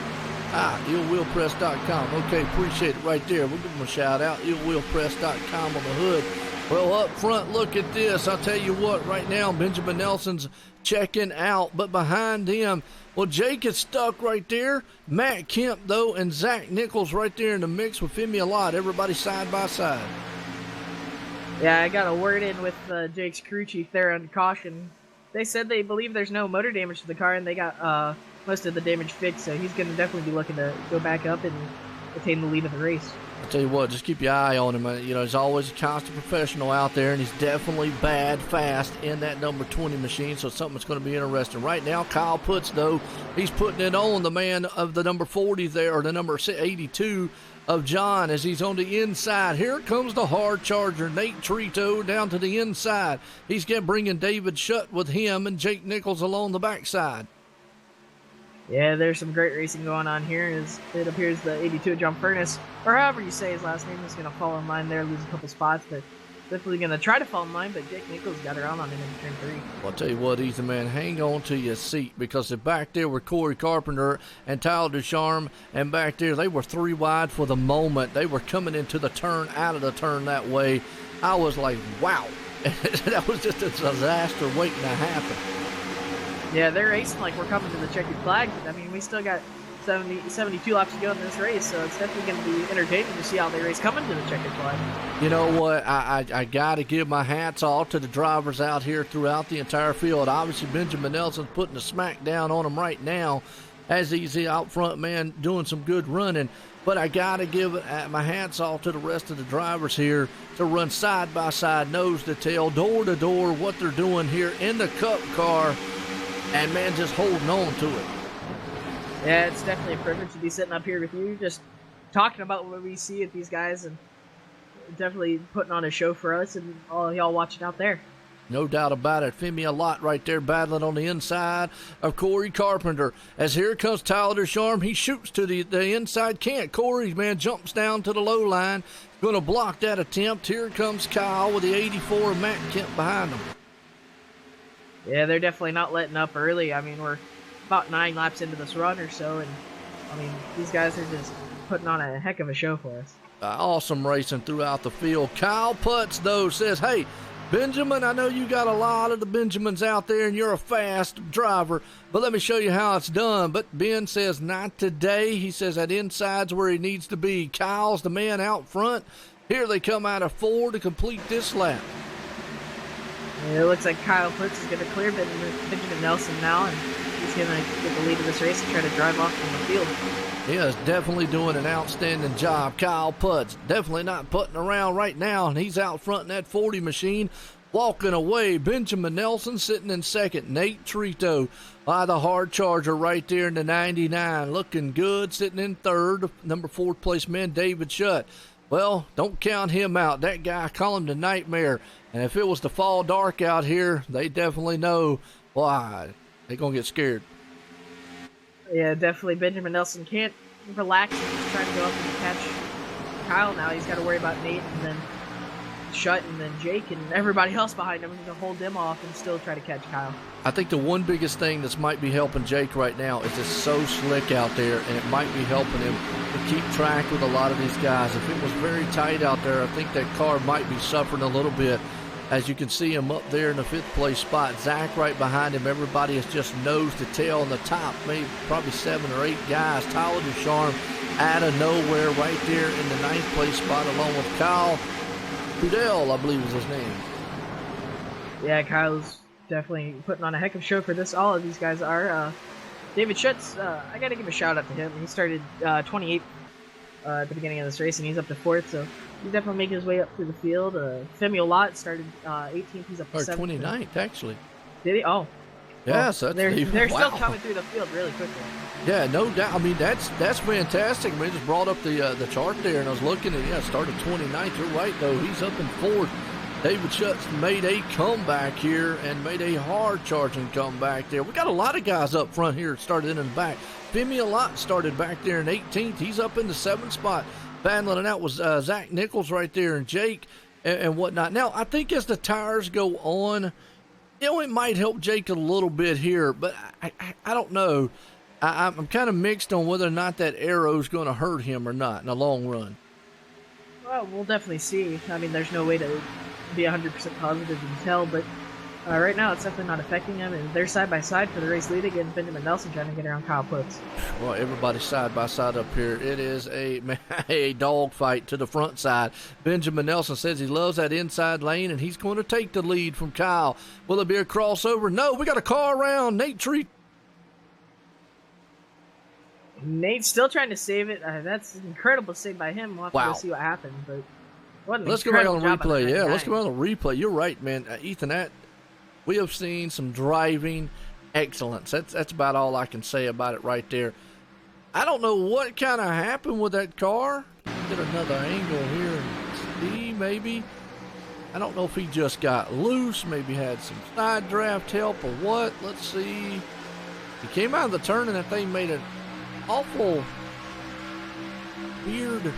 illwillpress.com. Okay, appreciate it right there. We'll give them a shout out. illwillpress.com on the hood. Well, up front, look at this. I'll tell you what, right now, Benjamin Nelson's checking out. But behind him, well, Jake is stuck right there. Matt Kemp, though, and Zach Nichols right there in the mix with Femi a lot. Everybody side by side. Yeah, I got a word in with Jake's crew chief there on caution. They said they believe there's no motor damage to the car, and they got most of the damage fixed, so he's going to definitely be looking to go back up and attain the lead of the race. I'll tell you what, just keep your eye on him. He's always a constant professional out there, and he's definitely fast in that number 20 machine, so something that's going to be interesting. Right now, Kyle Putz, though, he's putting it on the man of the number 40 there, or the number 82 of John, as he's on the inside. Here comes the hard charger, Nate Trito, down to the inside. He's bringing David Shutt with him and Jake Nichols along the backside. Yeah, there's some great racing going on here. As it appears the 82 of John Furness, or however you say his last name, is going to fall in line there, lose a couple spots, but definitely going to try to fall in line, but Jake Nichols got around on him in turn 3. Well, I'll tell you what, Ethan, man, hang on to your seat, because they're back there with Corey Carpenter and Tyler Ducharme, and back there, they were 3 wide for the moment. They were coming into the turn, out of the turn that way. I was like, wow. That was just a disaster waiting to happen. Yeah, they're racing like we're coming to the checkered flag, but I mean, we still got 72 laps to go in this race, so it's definitely going to be entertaining to see how they race coming to the checkered flag. You know what? I got to give my hats off to the drivers out here throughout the entire field. Obviously, Benjamin Nelson's putting the smack down on them right now as he's out front, man, doing some good running. But I got to give my hats off to the rest of the drivers here to run side by side, nose to tail, door to door, what they're doing here in the Cup car, and, man, just holding on to it. Yeah, it's definitely a privilege to be sitting up here with you, just talking about what we see at these guys, and definitely putting on a show for us and all y'all watching out there. No doubt about it. Femi a lot right there battling on the inside of Corey Carpenter. As here comes Tyler Descharme. He shoots to the inside. Can't. Corey, man, jumps down to the low line. Going to block that attempt. Here comes Kyle with the 84 of Matt Kemp behind him. Yeah, they're definitely not letting up early. I mean, we're about 9 laps into this run or so, and I mean, these guys are just putting on a heck of a show for us. Awesome racing throughout the field. Kyle Putz, though, says, hey, Benjamin, I know you got a lot of the Benjamins out there and you're a fast driver, but let me show you how it's done. But Ben says, not today. He says that inside's where he needs to be. Kyle's the man out front. Here they come out of 4 to complete this lap. Yeah, it looks like Kyle Putz is going to clear Benjamin Nelson now, and he's going to get the lead of this race and try to drive off from the field. He is definitely doing an outstanding job. Kyle Putz definitely not putting around right now, and he's out front in that 40 machine, walking away. Benjamin Nelson sitting in second. Nate Trito by the hard charger right there in the 99, looking good, sitting in third. Number 4th place man David Shutt. Well, don't count him out. That guy, I call him the Nightmare. And if it was to fall dark out here, they definitely know why. They're going to get scared. Yeah, definitely. Benjamin Nelson can't relax and just try to go up and catch Kyle now. He's got to worry about Nate and then Shutt and then Jake and everybody else behind him to hold them off and still try to catch Kyle. I think the one biggest thing that's might be helping Jake right now is it's so slick out there, and it might be helping him to keep track with a lot of these guys. If it was very tight out there, I think that car might be suffering a little bit. As you can see him up there in the 5th place spot. Zach right behind him. Everybody is just nose to tail on the top. Maybe probably 7 or 8 guys. Tyler Descharme out of nowhere right there in the 9th place spot along with Kyle Trudell, I believe is his name. Yeah, Kyle's definitely putting on a heck of a show for this. All of these guys are. David Schutz, I got to give a shout out to him. He started 28th at the beginning of this race, and he's up to 4th, so he's definitely making his way up through the field. Femi Olot started 18th. He's up to 7th. 29th, actually. Did he? Oh. Yeah, so they're wow. still coming through the field really quickly. Yeah, no doubt. I mean, that's fantastic. I mean, just brought up the chart there, and I was looking at, started 29th. You're right, though. He's up in 4th. David Schutz made a comeback here and made a hard-charging comeback there. We got a lot of guys up front here started in the back. Femi Olot started back there in 18th. He's up in the 7th spot. Battling it out was Zach Nichols right there and Jake and whatnot. Now, I think as the tires go on, it might help Jake a little bit here, but I don't know. I'm kind of mixed on whether or not that arrow's going to hurt him or not in the long run. Well, we'll definitely see. I mean, there's no way to be 100% positive and tell, but right now it's definitely not affecting him, and they're side by side for the race lead against Benjamin Nelson trying to get around Kyle Putz. Well, everybody's side by side up here. It is a dog fight to the front side. Benjamin Nelson says he loves that inside lane, and he's going to take the lead from Kyle. Will it be a crossover? No, we got a car around. Nate Tree. Nate's still trying to save it. That's an incredible save by him. We'll have to go see what happened, but let's go back on the replay. Yeah, let's go back on the replay. You're right, man. Ethan, we have seen some driving excellence. That's about all I can say about it right there. I don't know what kind of happened with that car. Get another angle here and see, maybe. I don't know if he just got loose, maybe had some side draft help or what. Let's see. He came out of the turn and that thing made an awful weird.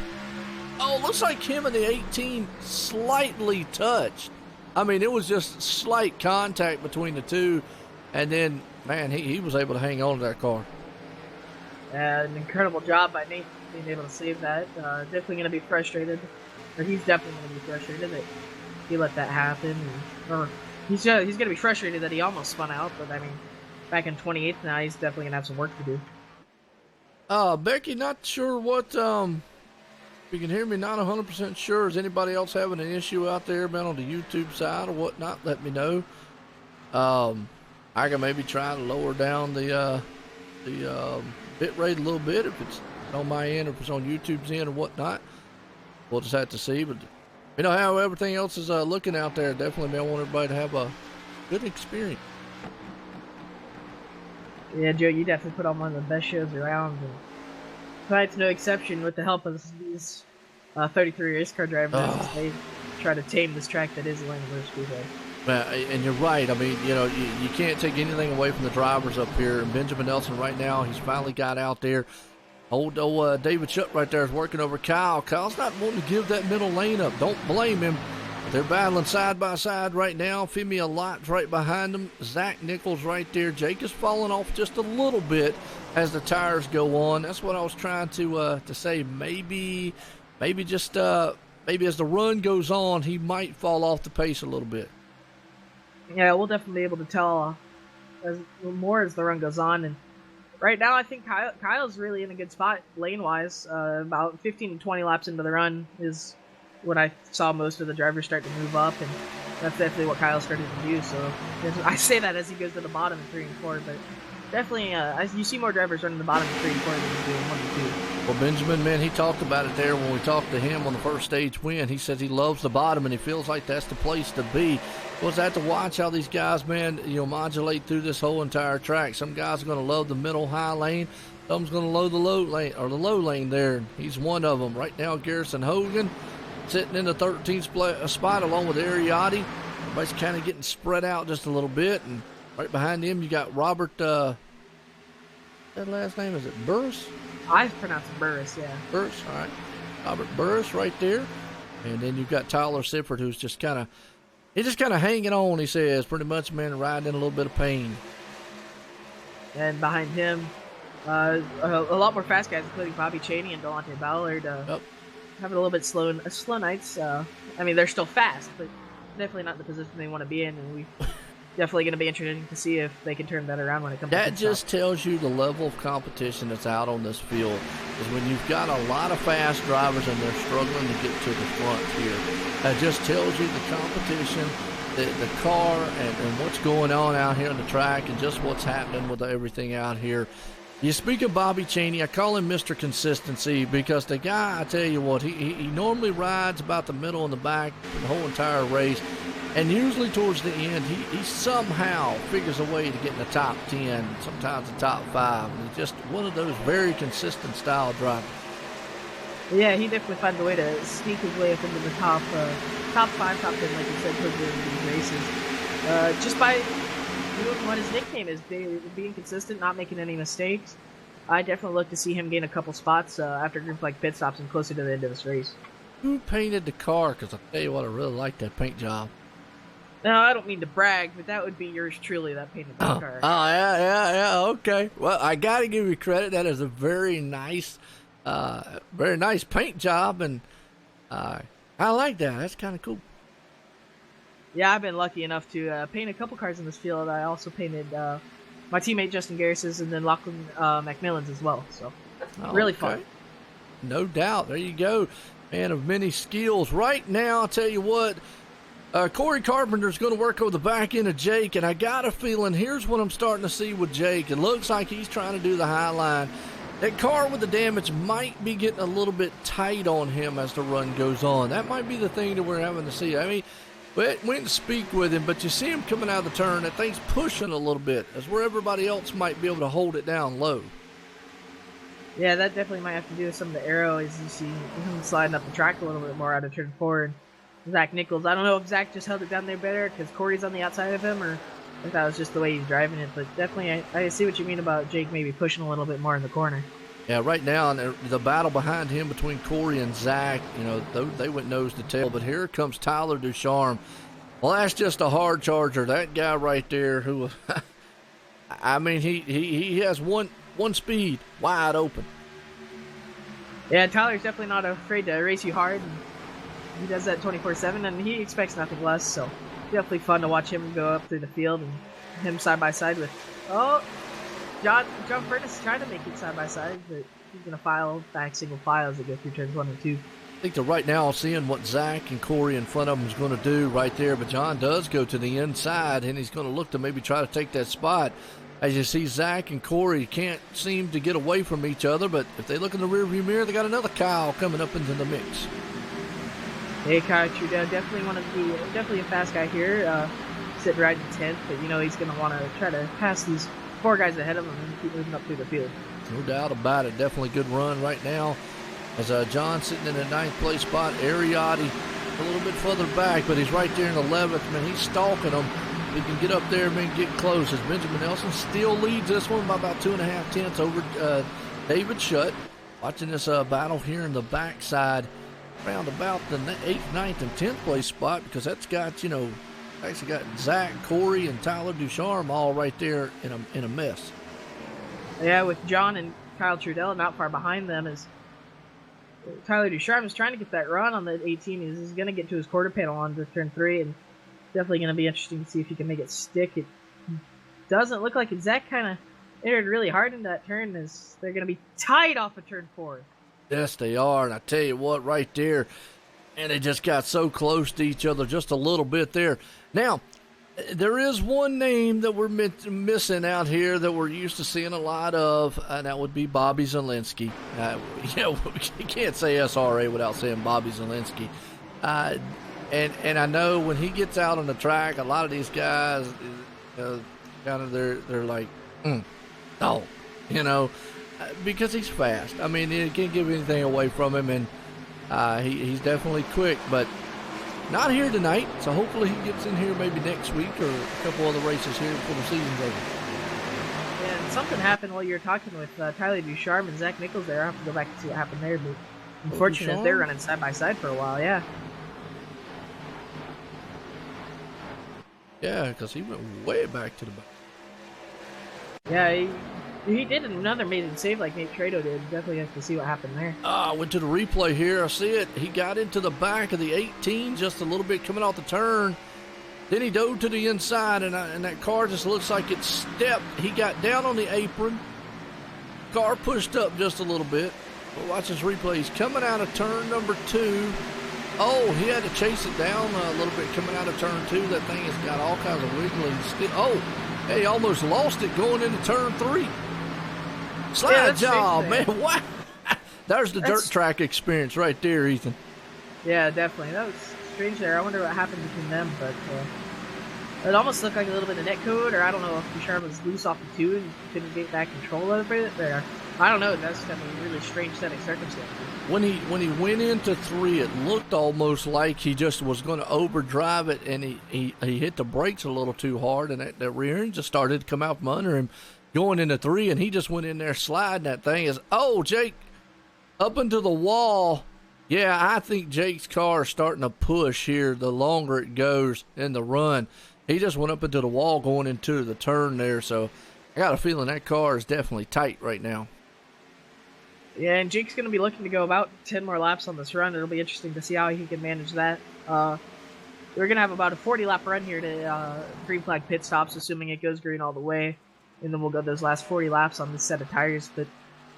Oh, looks like him and the 18 slightly touched. I mean, it was just slight contact between the two, and then, man, he was able to hang on to that car. An incredible job by Nate being able to save that. Definitely going to be frustrated, or he's definitely going to be frustrated that he let that happen. Or he's going to be frustrated that he almost spun out, but I mean, back in 28th now, he's definitely going to have some work to do. Becky, not sure what, if you can hear me, not 100% sure. Is anybody else having an issue out there, man, on the YouTube side or whatnot? Let me know. I can maybe try to lower down the bit rate a little bit if it's on my end, if it's on YouTube's end or whatnot. We'll just have to see. But you know how everything else is looking out there. Definitely, man, I want everybody to have a good experience. Yeah, Joe, you definitely put on one of the best shows around. And tonight's no exception with the help of these 33 race car drivers. As they try to tame this track that is Lancaster Speedway. And you're right. I mean, you know, you can't take anything away from the drivers up here. And Benjamin Nelson right now, he's finally got out there. Old David Shutt right there is working over Kyle. Kyle's not wanting to give that middle lane up. Don't blame him. They're battling side by side right now. Femia Lott's right behind them. Zach Nichols right there. Jake is falling off just a little bit as the tires go on. That's what I was trying to say. Maybe as the run goes on, he might fall off the pace a little bit. Yeah, we'll definitely be able to tell more as the run goes on. And right now, I think Kyle's really in a good spot lane-wise. About 15 to 20 laps into the run is when I saw most of the drivers start to move up, and that's definitely what Kyle started to do. So I say that as he goes to the bottom of 3 and 4, but definitely you see more drivers running the bottom of 3 and 4 than you do in 1 and 2. Well, Benjamin, man, he talked about it there when we talked to him on the first stage win. He says he loves the bottom, and he feels like that's the place to be. We'll have to watch how these guys, man, modulate through this whole entire track. Some guys are going to love the middle high lane. Some's going to love the low lane, or the low lane there. He's one of them. Right now, Garrison Hogan sitting in the 13th spot along with Ariotti. Everybody's kind of getting spread out just a little bit. And right behind him, you got Robert, that last name, is it Burris? I pronounce it Burris, yeah. Burris, all right. Robert Burris right there. And then you've got Tyler Sifford, who's just kind of hanging on, he says. Pretty much, man, riding in a little bit of pain. And behind him, a lot more fast guys, including Bobby Chaney and Delonte Ballard. Yep. Having a little bit slow nights. I mean, they're still fast, but definitely not in the position they want to be in. And we definitely going to be interesting to see if they can turn that around when it comes to that. Just tells you the level of competition that's out on this field. Is when you've got a lot of fast drivers and they're struggling to get to the front here. That just tells you the competition, the car, and what's going on out here on the track, and just what's happening with everything out here. You speak of Bobby Chaney, I call him Mr. Consistency, because the guy, I tell you what, he normally rides about the middle and the back for the whole entire race, and usually towards the end, he somehow figures a way to get in the top 10, sometimes the top 5. And he's just one of those very consistent style drivers. Yeah, he definitely finds a way to sneak his way up into the top 5, top 10, like you said, towards the end of these races. Just by doing what his nickname is, being consistent, not making any mistakes. I definitely look to see him gain a couple spots after groups like pit stops and closer to the end of this race. Who painted the car? Because I tell you what, I really like that paint job. No, I don't mean to brag, but that would be yours truly that painted the car. Oh, yeah, okay. Well, I got to give you credit. That is a very nice paint job, and I like that. That's kind of cool. Yeah, I've been lucky enough to paint a couple cars in this field. I also painted my teammate Justin Garris's and then Lachlan McMillan's as well. So, really fun. No doubt. There you go. Man of many skills. Right now, I'll tell you what, Corey Carpenter's going to work over the back end of Jake, and I got a feeling here's what I'm starting to see with Jake. It looks like he's trying to do the high line. That car with the damage might be getting a little bit tight on him as the run goes on. That might be the thing that we're having to see. I mean, we went to speak with him, but you see him coming out of the turn, that thing's pushing a little bit. That's where everybody else might be able to hold it down low. Yeah, that definitely might have to do with some of the aero as you see him sliding up the track a little bit more out of turn 4. And Zach Nichols, I don't know if Zach just held it down there better because Corey's on the outside of him, or if that was just the way he's driving it. But definitely, I see what you mean about Jake maybe pushing a little bit more in the corner. Yeah, right now, the battle behind him between Corey and Zach, they went nose to tail. But here comes Tyler Ducharme. Well, that's just a hard charger. That guy right there who, I mean, he has one speed, wide open. Yeah, Tyler's definitely not afraid to race you hard. And he does that 24/7, and he expects nothing less. So definitely fun to watch him go up through the field and him side by side with, John Furness trying to make it side by side, but he's going to file back single file as they go through turns 1 and 2. I think that right now, seeing what Zach and Corey in front of him is going to do right there, but John does go to the inside, and he's going to look to maybe try to take that spot. As you see, Zach and Corey can't seem to get away from each other, but if they look in the rearview mirror, they got another Kyle coming up into the mix. Hey, Kyle Trudell, definitely a fast guy here, sitting right in 10th, but he's going to want to try to pass these 4 guys ahead of him and keep moving up through the field. No doubt about it. Definitely good run right now. As John sitting in the 9th place spot, Ariotti a little bit further back, but he's right there in 11th. Man, he's stalking them. He can get up there and get close. As Benjamin Nelson still leads this one by about 2.5 tenths over David Shutt. Watching this battle here in the backside, around about the 8th, 9th, and 10th place spot, because that's got, actually got Zach, Corey, and Tyler Ducharme all right there in a mess. Yeah, with John and Kyle Trudell not far behind them, is Tyler Ducharme is trying to get that run on the 18. He's going to get to his quarter panel on the turn 3, and definitely going to be interesting to see if he can make it stick. It doesn't look like it. Zach kind of entered really hard in that turn, as they're going to be tied off of turn 4. Yes, they are, and I tell you what, right there, and they just got so close to each other just a little bit there. Now, there is one name that we're missing out here that we're used to seeing a lot of, and that would be Bobby Zielinski. You can't say SRA without saying Bobby Zielinski. And I know when he gets out on the track, a lot of these guys, kind of they're like, no, because he's fast. I mean, you can't give anything away from him, and he's definitely quick, but not here tonight. So hopefully he gets in here maybe next week or a couple other races here before the season's over. Yeah, and something happened while you were talking with Tyler Ducharme and Zach Nichols there. I have to go back and see what happened there, but unfortunately they're running side by side for a while. Yeah, because he went way back to the back. Yeah, he did another amazing save like Nate Trado did. Definitely have to see what happened there. Went to the replay here. I see it. He got into the back of the 18 just a little bit coming off the turn. Then he dove to the inside, and that car just looks like it stepped. He got down on the apron. Car pushed up just a little bit. But watch this replay. He's coming out of turn number 2. Oh, he had to chase it down a little bit coming out of turn 2. That thing has got all kinds of wiggling. He almost lost it going into turn 3. Slide job, man. Wow. There's the dirt track experience right there, Ethan. Yeah, definitely. That was strange there. I wonder what happened between them, but it almost looked like a little bit of netcode, or I don't know if Ducharme was loose off the 2 and couldn't get back control of it there. I don't know. That's definitely a really strange set of circumstances. When he went into 3, it looked almost like he just was going to overdrive it, and he hit the brakes a little too hard, and that rear end just started to come out from under him going into 3, and he just went in there sliding that thing. Jake, up into the wall. Yeah, I think Jake's car is starting to push here the longer it goes in the run. He just went up into the wall going into the turn there, so I got a feeling that car is definitely tight right now. Yeah, and Jake's going to be looking to go about 10 more laps on this run. It'll be interesting to see how he can manage that. We're going to have about a 40-lap run here to green flag pit stops, assuming it goes green all the way. And then we'll go those last 40 laps on this set of tires. But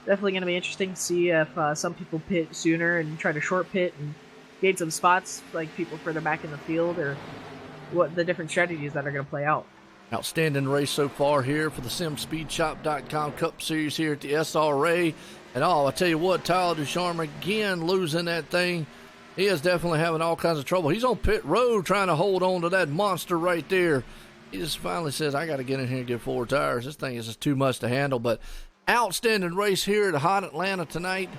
definitely going to be interesting to see if some people pit sooner and try to short pit and gain some spots, like people further back in the field, or what the different strategies that are going to play out. Outstanding race so far here for the SimSpeedShop.com Cup Series here at the SRA. And I tell you what, Tyler Ducharme again losing that thing. He is definitely having all kinds of trouble. He's on pit road trying to hold on to that monster right there. He just finally says, I got to get in here and get 4 tires. This thing is just too much to handle. But outstanding race here at Hot Atlanta tonight.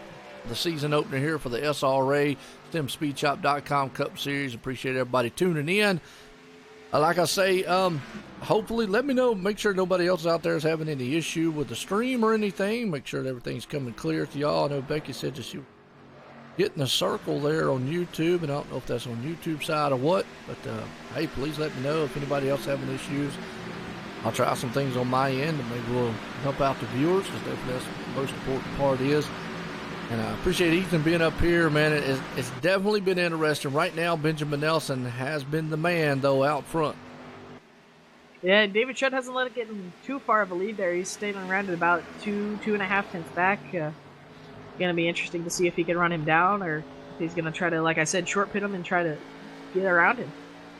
The season opener here for the SRA SimSpeedShop.com Cup Series. Appreciate everybody tuning in. Like I say, hopefully, let me know. Make sure nobody else out there is having any issue with the stream or anything. Make sure that everything's coming clear to y'all. I know Becky said just you getting a circle there on YouTube, and I don't know if that's on YouTube side or what. But, hey, please let me know if anybody else having issues. I'll try some things on my end, and maybe we'll help out the viewers, because definitely that's what the most important part is. And I appreciate Ethan being up here, man. It's definitely been interesting. Right now, Benjamin Nelson has been the man, though, out front. Yeah, David Shutt hasn't let it get in too far of a lead there. He's staying around at about 2.5 tenths back. going to be interesting to see if he can run him down or if he's going to try to, like I said, short pit him and try to get around him.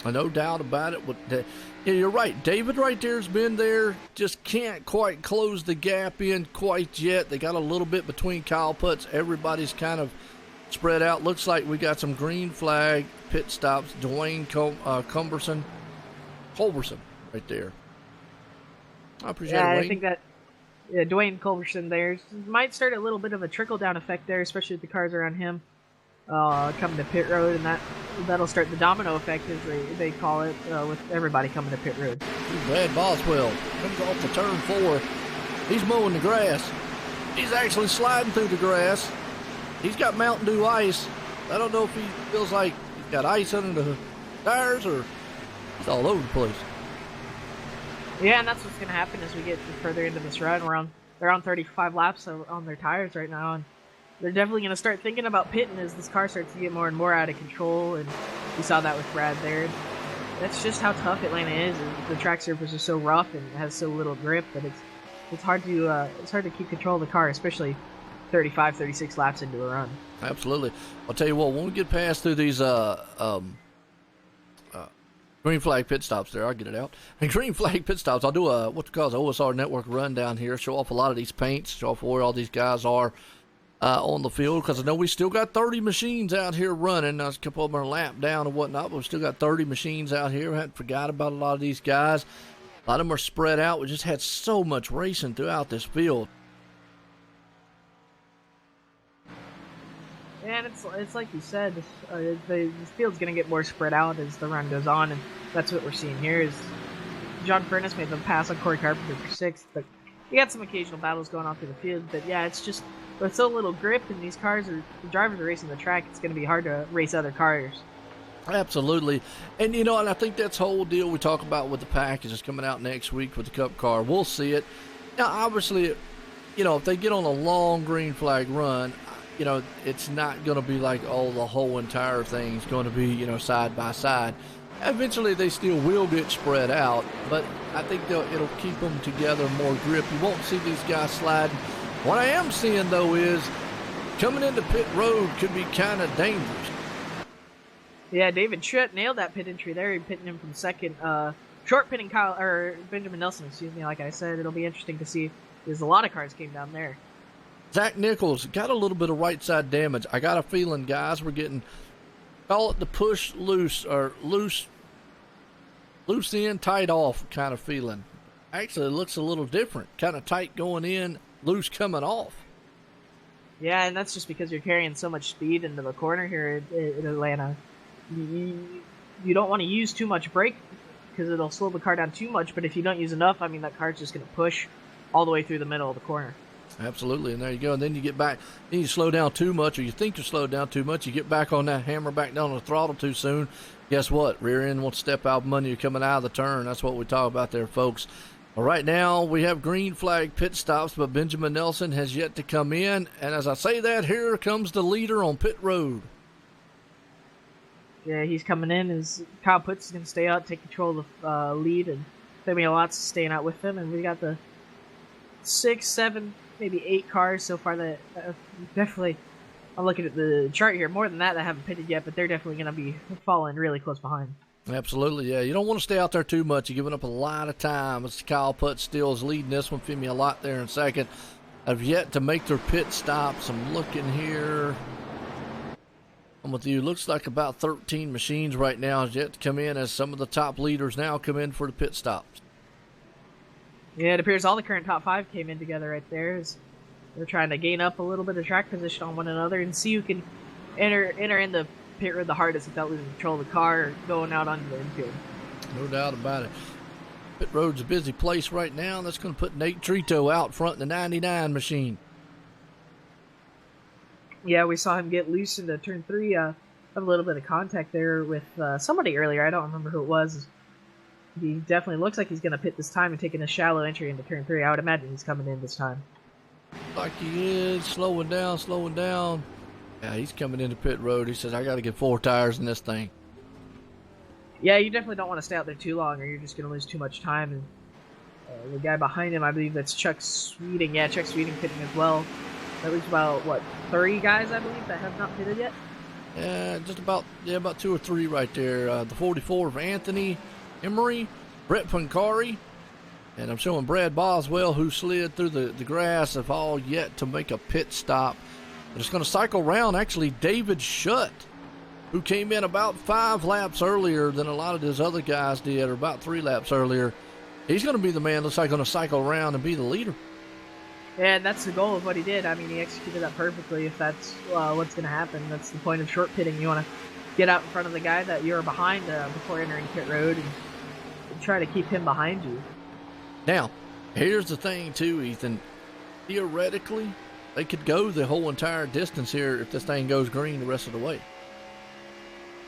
No doubt about it. Yeah, you're right. David right there's been there. Just can't quite close the gap in quite yet. They got a little bit between Kyle Putts. Everybody's kind of spread out. Looks like we got some green flag pit stops. Dwayne Culberson right there. I appreciate it, Wayne. I think that Dwayne Culberson there might start a little bit of a trickle-down effect there, especially if the cars around him coming to pit road, and that'll start the domino effect, as they call it, with everybody coming to pit road. Brad Boswell comes off the turn 4. He's mowing the grass. He's actually sliding through the grass. He's got Mountain Dew ice. I don't know if he feels like he's got ice under the tires or he's all over the place. Yeah, and that's what's going to happen as we get further into this run. They're on 35 laps on their tires right now, and they're definitely going to start thinking about pitting as this car starts to get more and more out of control, and we saw that with Brad there. That's just how tough Atlanta is. The track surface is so rough and has so little grip that it's hard to keep control of the car, especially 35, 36 laps into a run. Absolutely. I'll tell you what, when we get past through these green flag pit stops there, I'll get it out. And green flag pit stops, I'll do what's called an OSRNetwork run down here, show off a lot of these paints, show off where all these guys are on the field, because I know we still got 30 machines out here running. A couple of them are lapped down and whatnot, but we still got 30 machines out here. We hadn't forgot about a lot of these guys. A lot of them are spread out. We just had so much racing throughout this field. And it's like you said, the field's going to get more spread out as the run goes on, and that's what we're seeing here. Is John Furness made the pass on Corey Carpenter for 6th, but you got some occasional battles going on through the field. But yeah, it's just with so little grip, and the drivers are racing the track, it's going to be hard to race other cars. Absolutely. And, and I think that's the whole deal we talk about with the packages coming out next week with the Cup car. We'll see it. Now, obviously, if they get on a long green flag run, it's not going to be like, the whole entire thing's going to be, side by side. Eventually, they still will get spread out, but I think it'll keep them together, more grip. You won't see these guys sliding. What I am seeing, though, is coming into pit road could be kind of dangerous. Yeah, David Schutt nailed that pit entry there. He pitting him from second. Short pitting Benjamin Nelson, like I said. It'll be interesting to see. There's a lot of cars came down there. Zach Nichols got a little bit of right side damage. I got a feeling, guys, we're getting, call it the push loose or loose in, tight off kind of feeling. Actually, it looks a little different. Kind of tight going in, loose coming off. Yeah, and that's just because you're carrying so much speed into the corner here in Atlanta. You don't want to use too much brake because it'll slow the car down too much, but if you don't use enough, that car's just going to push all the way through the middle of the corner. Absolutely, and there you go. And then you get back, then you slow down too much, or you think you slowed down too much. You get back on that hammer, back down on the throttle too soon. Guess what? Rear end won't step out money. You're coming out of the turn. That's what we talk about there, folks. Well, right now, we have green flag pit stops, but Benjamin Nelson has yet to come in. And as I say that, here comes the leader on pit road. Yeah, he's coming in. As Kyle Putts is going to stay out, take control of the lead, and Femi Lots staying out with him. And we got the 6, 7, maybe 8 cars so far that definitely, I'm looking at the chart here, more than that haven't pitted yet, but they're definitely going to be falling really close behind. Absolutely, yeah. You don't want to stay out there too much. You're giving up a lot of time. It's Kyle Putts still is leading this one. Femi Lot there in second. Have yet to make their pit stops. I'm looking here. I'm with you. Looks like about 13 machines right now has yet to come in as some of the top leaders now come in for the pit stops. Yeah, it appears all the current top 5 came in together right there. As they're trying to gain up a little bit of track position on one another and see who can enter in the pit road the hardest without losing control of the car or going out onto the infield. No doubt about it. Pit road's a busy place right now. That's going to put Nate Trito out front in the 99 machine. Yeah, we saw him get loose into turn 3. Have a little bit of contact there with somebody earlier. I don't remember who it was. He definitely looks like he's going to pit this time and taking a shallow entry into turn 3. I would imagine he's coming in this time. Like he is, slowing down. Yeah, he's coming into pit road. He says, I got to get 4 tires in this thing. Yeah, you definitely don't want to stay out there too long or you're just going to lose too much time. And the guy behind him, I believe that's Chuck Sweeting. Yeah, Chuck Sweeting pitting as well. At least about, what, 3 guys, I believe, that have not pitted yet? Just about 2 or 3 right there. The 44 of Anthony Emery, Brett Pancari, and I'm showing Brad Boswell, who slid through the grass, have all yet to make a pit stop. But it's going to cycle around, actually, David Shutt, who came in about 5 laps earlier than a lot of those other guys did, or about 3 laps earlier. He's going to be the man that's going to cycle around and be the leader. Yeah, and that's the goal of what he did. I mean, he executed that perfectly. If that's what's going to happen, that's the point of short pitting. You want to get out in front of the guy that you're behind before entering pit road and try to keep him behind you. Now, here's the thing, too, Ethan. Theoretically, they could go the whole entire distance here if this thing goes green the rest of the way.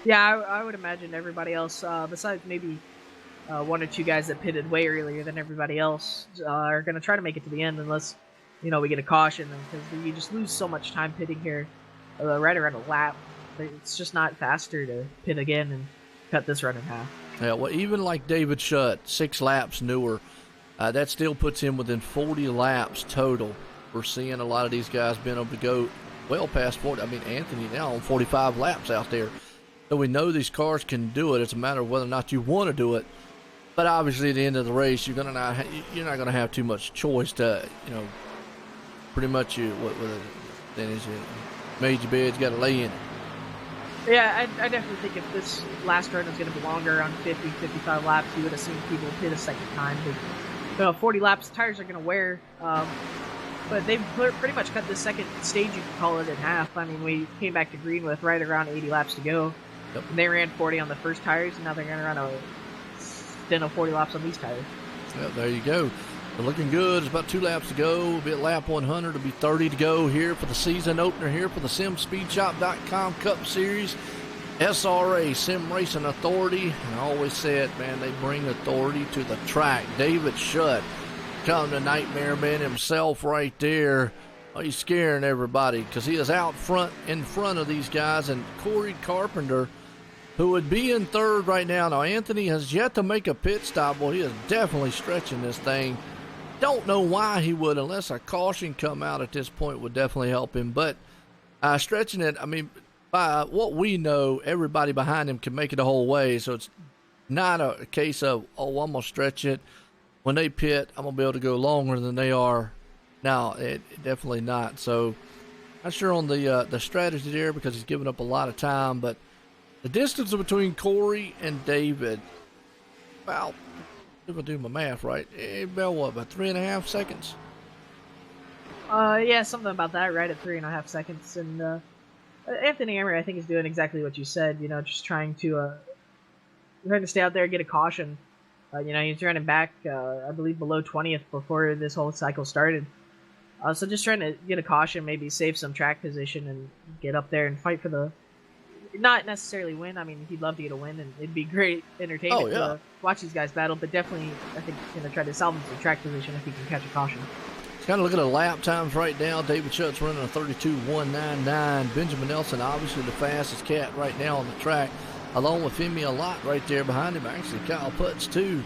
Yeah, I would imagine everybody else, besides maybe 1 or 2 guys that pitted way earlier than everybody else, are going to try to make it to the end unless, we get a caution, because you just lose so much time pitting here right around a lap. It's just not faster to pit again and cut this run in half. Yeah, well, even like David Shutt, 6 laps newer, that still puts him within 40 laps total. We're seeing a lot of these guys being able to go well past 40. I mean, Anthony now on 45 laps out there. So we know these cars can do it. It's a matter of whether or not you want to do it. But obviously, at the end of the race, you're not going to have too much choice to, pretty much then is you made your bed, you got to lay in it. Yeah, I definitely think if this last run was going to be longer, around 50, 55 laps, you would have seen people pit a second time. But, 40 laps, tires are going to wear. But they've pretty much cut the second stage, you can call it, in half. I mean, we came back to green with right around 80 laps to go. Yep. And they ran 40 on the first tires, and now they're going to run a stint of 40 laps on these tires. Yeah, there you go. They're looking good. It's about 2 laps to go. It'll be at lap 100. It'll be 30 to go here for the season opener here for the SimSpeedShop.com Cup Series. SRA, Sim Racing Authority. And I always said, man, they bring authority to the track. David Shutt, come to Nightmare Man himself right there. Oh, he's scaring everybody because he is out front, in front of these guys. And Corey Carpenter, who would be in third right now. Now, Anthony has yet to make a pit stop. Well, he is definitely stretching this thing. Don't know why he would, unless a caution come out at this point would definitely help him. But stretching it, I mean, by what we know, everybody behind him can make it the whole way. So it's not a case of, I'm going to stretch it. When they pit, I'm going to be able to go longer than they are. Now, it definitely not. So not sure on the strategy there because he's giving up a lot of time. But the distance between Corey and David, well, if I do my math right, about what, about 3.5 seconds? Yeah, something about that, right at 3.5 seconds. And Anthony Emery, I think, is doing exactly what you said. Just trying to stay out there, get a caution. He's running back, I believe, below 20th before this whole cycle started. So just trying to get a caution, maybe save some track position and get up there and fight for the... Not necessarily win. I mean, he'd love to get a win, and it'd be great entertainment to watch these guys battle. But definitely, I think he's going to try to salvage some track position if he can catch a caution. Kind of looking at lap times right now. David Shutt's running a 32.199. Benjamin Nelson, obviously the fastest cat right now on the track, along with Femi a lot right there behind him. Actually, Kyle Putz too,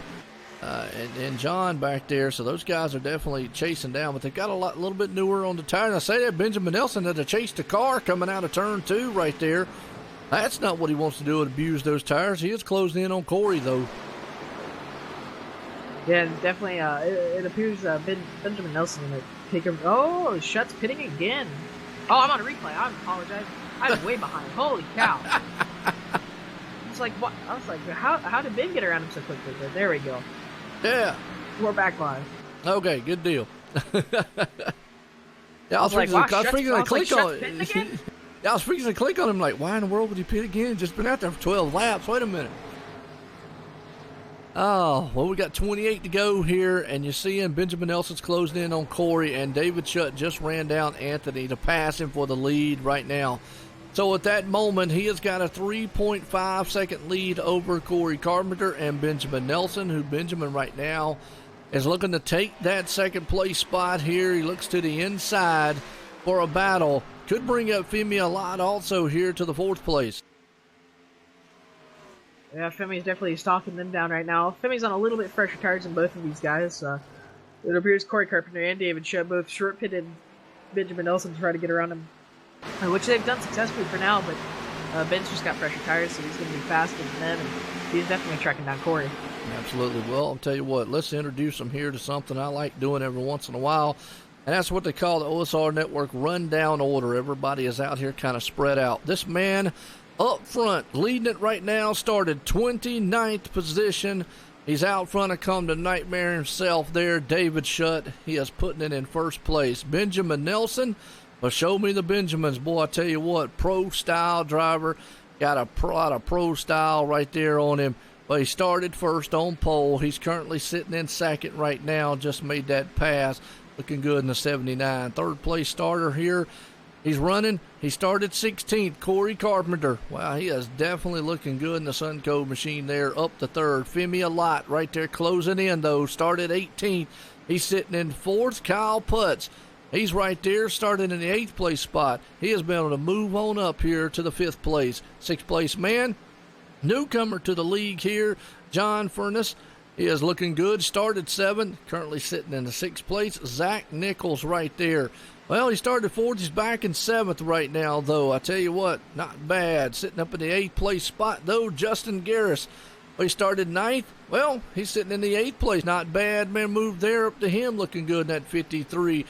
and John back there. So those guys are definitely chasing down, but they've got a little bit newer on the tire. And I say that Benjamin Nelson had to chase the car coming out of turn 2 right there. That's not what he wants to do, abuse those tires. He is closing in on Corey, though. Yeah, definitely. It appears Benjamin Nelson going to take him. Oh, Shutt's pitting again. Oh, I'm on a replay. I apologize. I was way behind. Holy cow. It's like, what? I was like, how did Ben get around him so quickly? But there we go. Yeah. We're back live. Okay, good deal. Yeah, I was like, freaking to click on it. I was freaking to click on him like, why in the world would he pit again? Just been out there for 12 laps. Wait a minute. Oh, well, we got 28 to go here, and you're seeing Benjamin Nelson's closing in on Corey, and David Shutt just ran down Anthony to pass him for the lead right now. So at that moment, he has got a 3.5 second lead over Corey Carpenter and Benjamin Nelson, who Benjamin right now is looking to take that second place spot here. He looks to the inside for a battle. Could bring up Femi a lot also here to the 4th place. Yeah, Femi's definitely stalking them down right now. Femi's on a little bit fresher tires than both of these guys. It appears Corey Carpenter and David Shutt both short pitted Benjamin Nelson to try to get around him, which they've done successfully for now, but Ben's just got fresher tires, so he's going to be faster than them, and he's definitely tracking down Corey. Absolutely. Well, I'll tell you what, let's introduce him here to something I like doing every once in a while, and that's what they call the OSR Network rundown order. Everybody is out here kind of spread out. This man up front, leading it right now, started 29th position. He's out front of Come to Nightmare himself there, David Shutt. He is putting it in first place. Benjamin Nelson, well, show me the Benjamins. Boy, I tell you what, pro-style driver. Got a lot of pro-style right there on him. Well, he started first on pole. He's currently sitting in second right now. Just made that pass. Looking good in the 79. Third place starter here. He's running. He started 16th. Corey Carpenter. Wow, he is definitely looking good in the Sunco machine there. Up to third. Femi Lott right there closing in, though. Started 18th. He's sitting in fourth. Kyle Putz. He's right there, started in the 8th place spot. He has been able to move on up here to the 5th place. 6th place man, newcomer to the league here, John Furness. He is looking good. Started 7th, currently sitting in the 6th place. Zach Nichols right there. Well, he started 4th. He's back in 7th right now, though. I tell you what, not bad. Sitting up in the 8th place spot, though, Justin Garris. Well, he started 9th. Well, he's sitting in the 8th place. Not bad, man. Moved there up to him, looking good in that 53.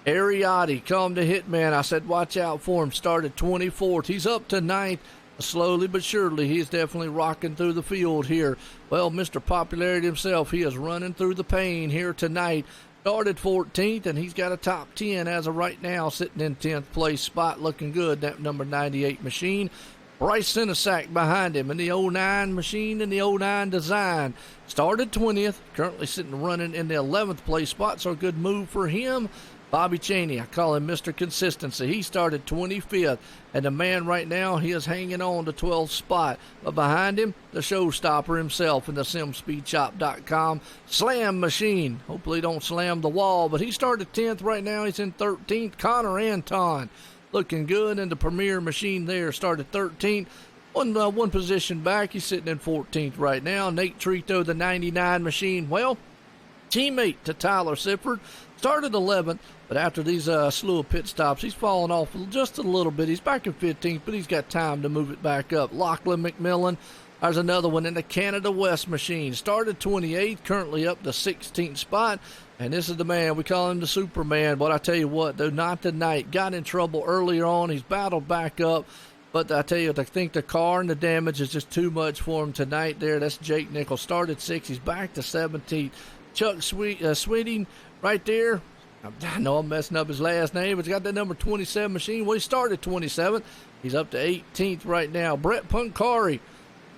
Ariotti, come to Hitman. I said watch out for him. Started 24th. He's up to 9th. Slowly but surely, he's definitely rocking through the field here. Well, Mr. Popularity himself, he is running through the pain here tonight. Started 14th, and he's got a top 10 as of right now, sitting in 10th place spot, looking good. That number 98 machine. Bryce Sinasak behind him in the 09 machine and the 09 design. Started 20th, currently sitting running in the 11th place spot, so a good move for him. Bobby Cheney, I call him Mr. Consistency. He started 25th, and the man right now, he is hanging on to 12th spot. But behind him, the showstopper himself in the SimSpeedShop.com Slam Machine. Hopefully don't slam the wall, but he started 10th right now. He's in 13th. Connor Anton looking good in the Premier Machine there. Started 13th. One position back. He's sitting in 14th right now. Nate Trito, the 99 machine. Well, teammate to Tyler Sifford. Started 11th, but after these slew of pit stops, he's fallen off just a little bit. He's back in 15th, but he's got time to move it back up. Lachlan McMillan, there's another one in the Canada West machine. Started 28th, currently up to 16th spot, and this is the man. We call him the Superman, but I tell you what, though, not tonight. Got in trouble earlier on. He's battled back up, but I tell you, I think the car and the damage is just too much for him tonight there. That's Jake Nichols. Started 6th. He's back to 17th. Chuck Sweeting right there. I know I'm messing up his last name, but he's got that number 27 machine. Well, he started 27th. He's up to 18th right now. Brett Punkari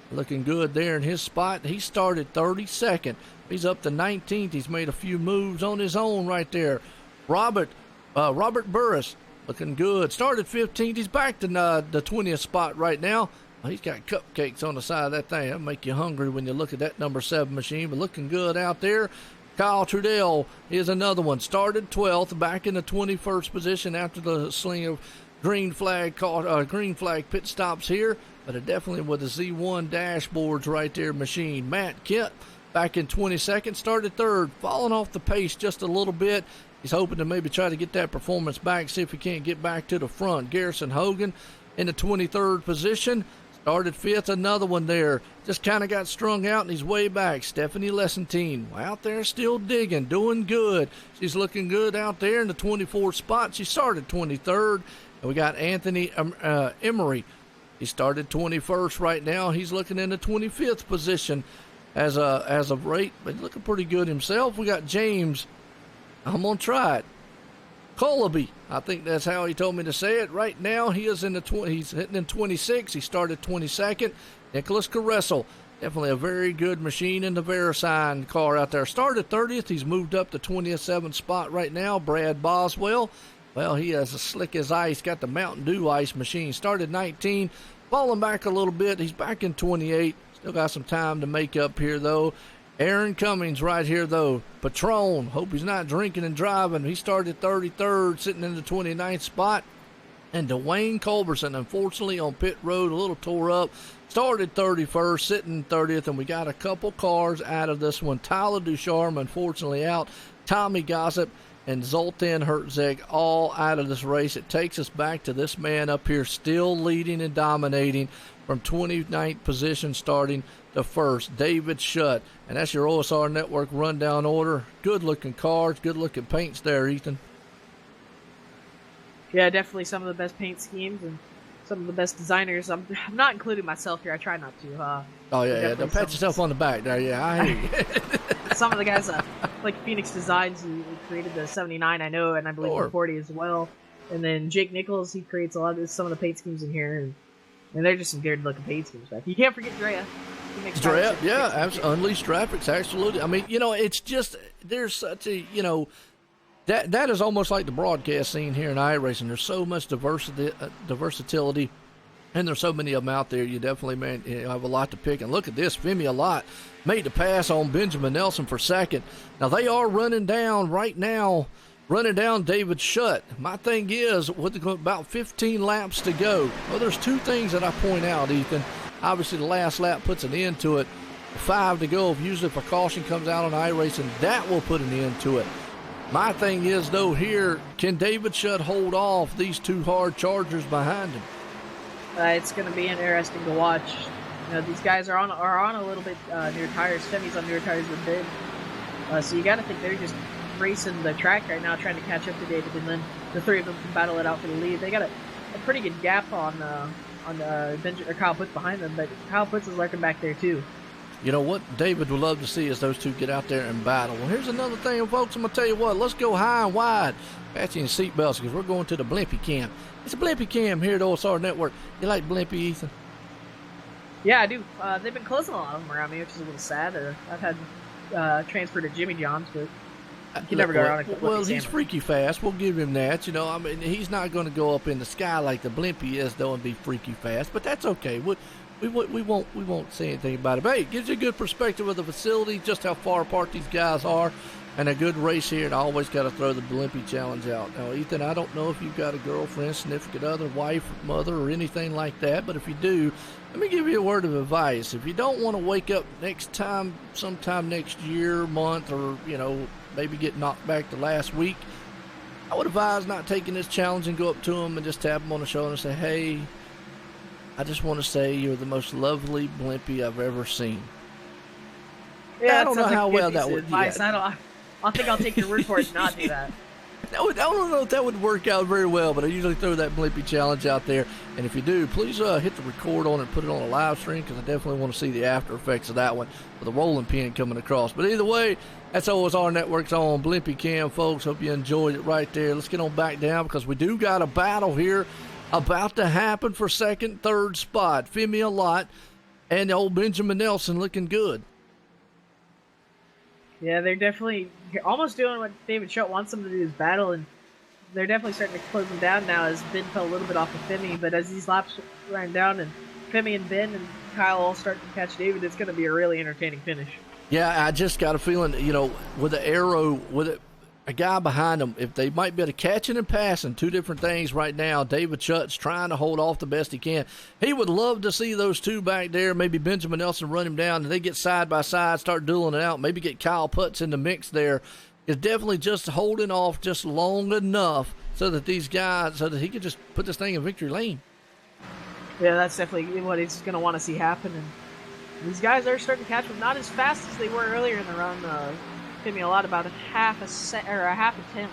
looking good there in his spot. He started 32nd. He's up to 19th. He's made a few moves on his own right there. Robert Burris looking good. Started 15th. He's back to the 20th spot right now. He's got cupcakes on the side of that thing. That'll make you hungry when you look at that number 7 machine, but looking good out there. Kyle Trudell is another one. Started 12th, back in the 21st position after the sling of green flag pit stops here, but definitely with the Z1 dashboards right there machine. Matt Kent back in 22nd, started 3rd, falling off the pace just a little bit. He's hoping to maybe try to get that performance back, see if he can't get back to the front. Garrison Hogan in the 23rd position. Started 5th, another one there. Just kind of got strung out, and he's way back. Stephanie Lessentine out there still digging, doing good. She's looking good out there in the 24th spot. She started 23rd. And we got Anthony Emery. He started 21st right now. He's looking in the 25th position as of rate, but he's looking pretty good himself. We got James. I'm going to try it. Colaby, I think that's how he told me to say it. Right now, he is in the he's hitting in 26. He started 22nd. Nicholas Caressel, definitely a very good machine in the Verisign car out there. Started 30th. He's moved up to 27th spot right now. Brad Boswell, well, he is as slick as ice. Got the Mountain Dew ice machine. Started 19, falling back a little bit. He's back in 28. Still got some time to make up here, though. Aaron Cummings right here, though. Patron, hope he's not drinking and driving. He started 33rd, sitting in the 29th spot. And Dwayne Culberson, unfortunately, on pit road, a little tore up. Started 31st, sitting 30th, and we got a couple cars out of this one. Tyler Ducharme, unfortunately, out. Tommy Gossip, and Zoltan Herzeg all out of this race. It takes us back to this man up here still leading and dominating from 29th position starting to first, David Shutt. And that's your OSR Network rundown order. Good-looking cars, good-looking paints there, Ethan. Yeah, definitely some of the best paint schemes and some of the best designers. I'm not including myself here. I try not to. Oh, yeah. Don't pat yourself on the back there. Yeah, I hear you. Some of the guys like Phoenix Designs, who created the 79, I know, and I believe the 40 as well. And then Jake Nichols, he creates some of the paint schemes in here. And they're just some good-looking paint schemes back. You can't forget Drea. Drea, yeah, Unleashed Graphics, absolutely. I mean, it's just, there's such a, that is almost like the broadcast scene here in iRacing. There's so much versatility, and there's so many of them out there. You definitely, man, have a lot to pick. And look at this, Femi a lot made the pass on Benjamin Nelson for second. Now, they are running down David Shutt. My thing is, with about 15 laps to go, well, there's two things that I point out, Ethan. Obviously, the last lap puts an end to it. 5 to go. Usually, if a caution comes out on iRacing, that will put an end to it. My thing is, though, here, can David Shutt hold off these two hard chargers behind him? It's going to be interesting to watch. These guys are on a little bit near tires. Femi's on near tires with Ben. So you got to think they're just racing the track right now, trying to catch up to David, and then the three of them can battle it out for the lead. They got a pretty good gap on Kyle Putz behind them, but Kyle Putz is lurking back there too. You know what David would love to see is those two get out there and battle. Well, here's another thing, folks. I'm going to tell you what. Let's go high and wide. Fasten your seatbelts because we're going to the Blimpie Cam. It's a Blimpie Cam here at OSR Network. You like Blimpie, Ethan? Yeah, I do. They've been closing a lot of them around me, which is a little sad. I've had transferred to Jimmy John's, but you can never go around it. Well, he's freaky fast. We'll give him that. I mean, he's not going to go up in the sky like the Blimpie is, though, and be freaky fast. But that's okay. We won't say anything about it. But hey, it gives you a good perspective of the facility, just how far apart these guys are, and a good race here. And I always got to throw the Blimpie challenge out. Now, Ethan, I don't know if you've got a girlfriend, significant other, wife, mother, or anything like that. But if you do, let me give you a word of advice. If you don't want to wake up sometime next year, month, or maybe get knocked back to last week, I would advise not taking this challenge and go up to them and just tap them on the shoulder and say, hey, I just want to say you're the most lovely Blimpie I've ever seen. Yeah, I don't know how well that would. Advice. I think I'll take your word for it and not do that. I don't know if that would work out very well, but I usually throw that Blimpie challenge out there. And if you do, please hit the record on it and put it on a live stream, because I definitely want to see the after effects of that one with a rolling pin coming across. But either way, that's OSR Network's on Blimpie Cam, folks. Hope you enjoyed it right there. Let's get on back down, because we do got a battle here about to happen for second, third spot. Femi a lot and old Benjamin Nelson looking good. Yeah, they're definitely almost doing what David Shutt wants them to do, is battle, and they're definitely starting to close them down now as Ben fell a little bit off of Femi, but as these laps ran down and Femi and Ben and Kyle all start to catch David, it's going to be a really entertaining finish. Yeah, I just got a feeling, with the arrow, with a guy behind him, if they might be able to catch it and passing, two different things right now. David Shutt's trying to hold off the best he can. He would love to see those two back there, maybe Benjamin Nelson run him down, and they get side by side, start dueling it out, maybe get Kyle Putz in the mix there. Is definitely just holding off just long enough so that these guys, so that he could just put this thing in victory lane. Yeah, that's definitely what he's going to want to see happen. And these guys are starting to catch him, not as fast as they were earlier in the run. Femi a lot, about a half a tenth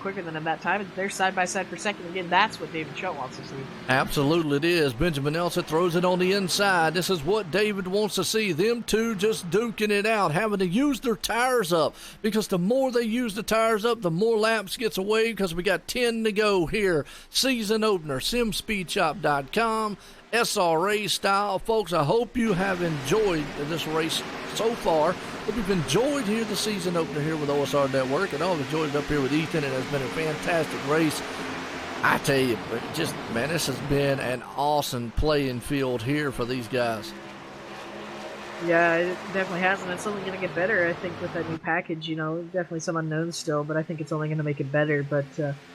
quicker than him that time. They're side by side for second again. That's what David Shutt wants to see. Absolutely, it is. Benjamin Nelson throws it on the inside. This is what David wants to see. Them two just duking it out, having to use their tires up, because the more they use the tires up, the more laps gets away, because we got 10 to go here. Season opener, simspeedshop.com. SRA style. Folks, I hope you have enjoyed this race so far. Hope you've enjoyed here the season opener here with OSR Network, and I've enjoyed it up here with Ethan. It has been a fantastic race. I tell you, man, this has been an awesome playing field here for these guys. Yeah, it definitely has, and it's only going to get better, I think, with that new package. Definitely some unknowns still, but I think it's only going to make it better. But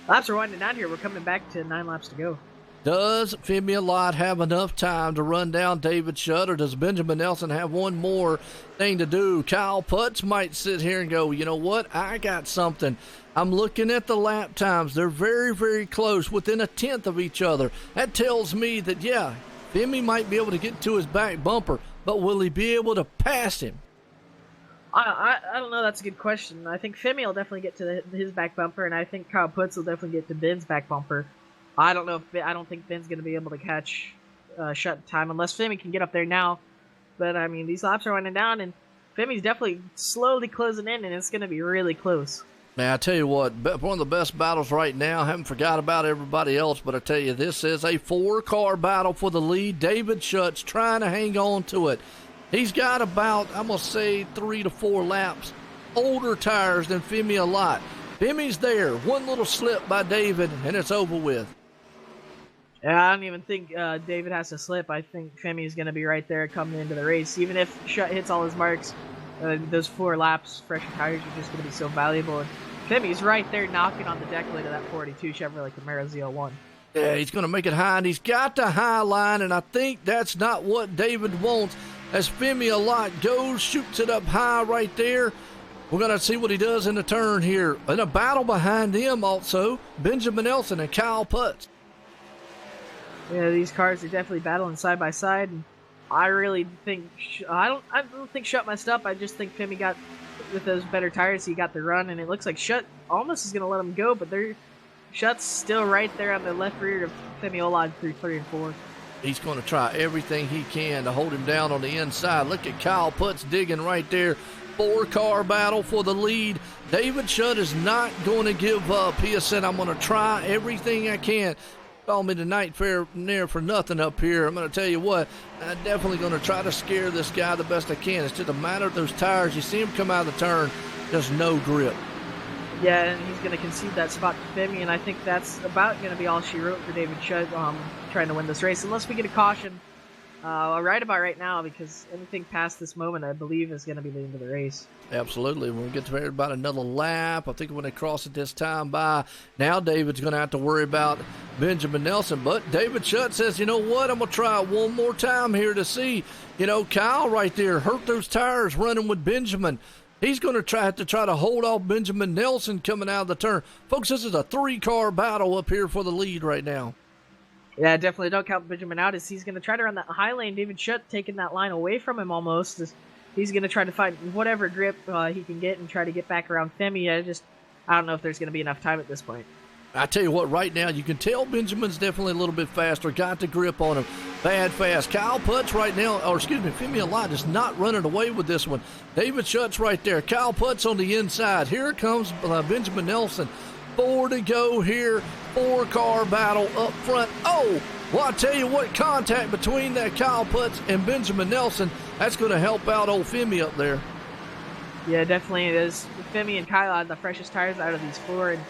laps are winding down here. We're coming back to 9 laps to go. Does Femi Lott have enough time to run down David Shutt, or does Benjamin Nelson have one more thing to do? Kyle Putz might sit here and go, you know what, I got something. I'm looking at the lap times. They're very, very close, within a tenth of each other. That tells me that, yeah, Femi might be able to get to his back bumper, but will he be able to pass him? I don't know. That's a good question. I think Femi will definitely get to his back bumper, and I think Kyle Putz will definitely get to Ben's back bumper. I don't think Ben's going to be able to catch Shutt time unless Femi can get up there now. But, I mean, these laps are winding down, and Femi's definitely slowly closing in, and it's going to be really close. Man, I tell you what, one of the best battles right now. I haven't forgot about everybody else, but I tell you, this is a 4-car battle for the lead. David Shutt's trying to hang on to it. He's got about, I'm going to say, 3 to 4 laps older tires than Femi Lott. Femi's there. One little slip by David, and it's over with. Yeah, I don't even think David has to slip. I think Femi's going to be right there coming into the race. Even if Shutt hits all his marks, those 4 laps, fresh tires are just going to be so valuable. And Femi's right there knocking on the deck lid of that 42 Chevrolet Camaro ZL1. Yeah, he's going to make it high, and he's got the high line, and I think that's not what David wants. As Femi Lott goes, shoots it up high right there. We're going to see what he does in the turn here. In a battle behind him also, Benjamin Nelson and Kyle Putz. Yeah, these cars are definitely battling side by side, and I really think I don't think Shutt messed up. I just think Femi got, with those better tires, he got the run, and it looks like Shutt almost is going to let him go, but Shutt's still right there on the left rear of Femi Lott through 3 and 4. He's going to try everything he can to hold him down on the inside. Look at Kyle Putz digging right there. 4-car battle for the lead. David Shutt is not going to give up. He has said, I'm going to try everything I can. Call me the night fair near for nothing up here. I'm going to tell you what, I'm definitely going to try to scare this guy the best I can. It's just a matter of those tires. You see him come out of the turn, just no grip. Yeah, and he's going to concede that spot to Femi, and I think that's about going to be all she wrote for David Shutt trying to win this race, unless we get a caution right about right now, because anything past this moment, I believe, is going to be the end of the race. Absolutely. When we get to about another lap, I think when they cross it this time by, now David's going to have to worry about Benjamin Nelson. But David Shutt says, you know what, I'm going to try it one more time here to see. You know, Kyle right there hurt those tires running with Benjamin. He's going to have to hold off Benjamin Nelson coming out of the turn. Folks, this is a 3-car battle up here for the lead right now. Yeah, definitely don't count Benjamin out, as he's going to try to run that high lane. David Shutt taking that line away from him almost. He's going to try to find whatever grip he can get and try to get back around Femi. I don't know if there's going to be enough time at this point. I tell you what, right now, you can tell Benjamin's definitely a little bit faster, got the grip on him, bad fast. Kyle Putz right now, Femi Lott is not running away with this one. David Shutt's right there. Kyle Putz on the inside. Here comes Benjamin Nelson. 4 to go here. 4-car battle up front. Oh, well, I tell you what, contact between that Kyle Putz and Benjamin Nelson, that's going to help out old Femi up there. Yeah, definitely it is. Femi and Kyle had the freshest tires out of these 4, and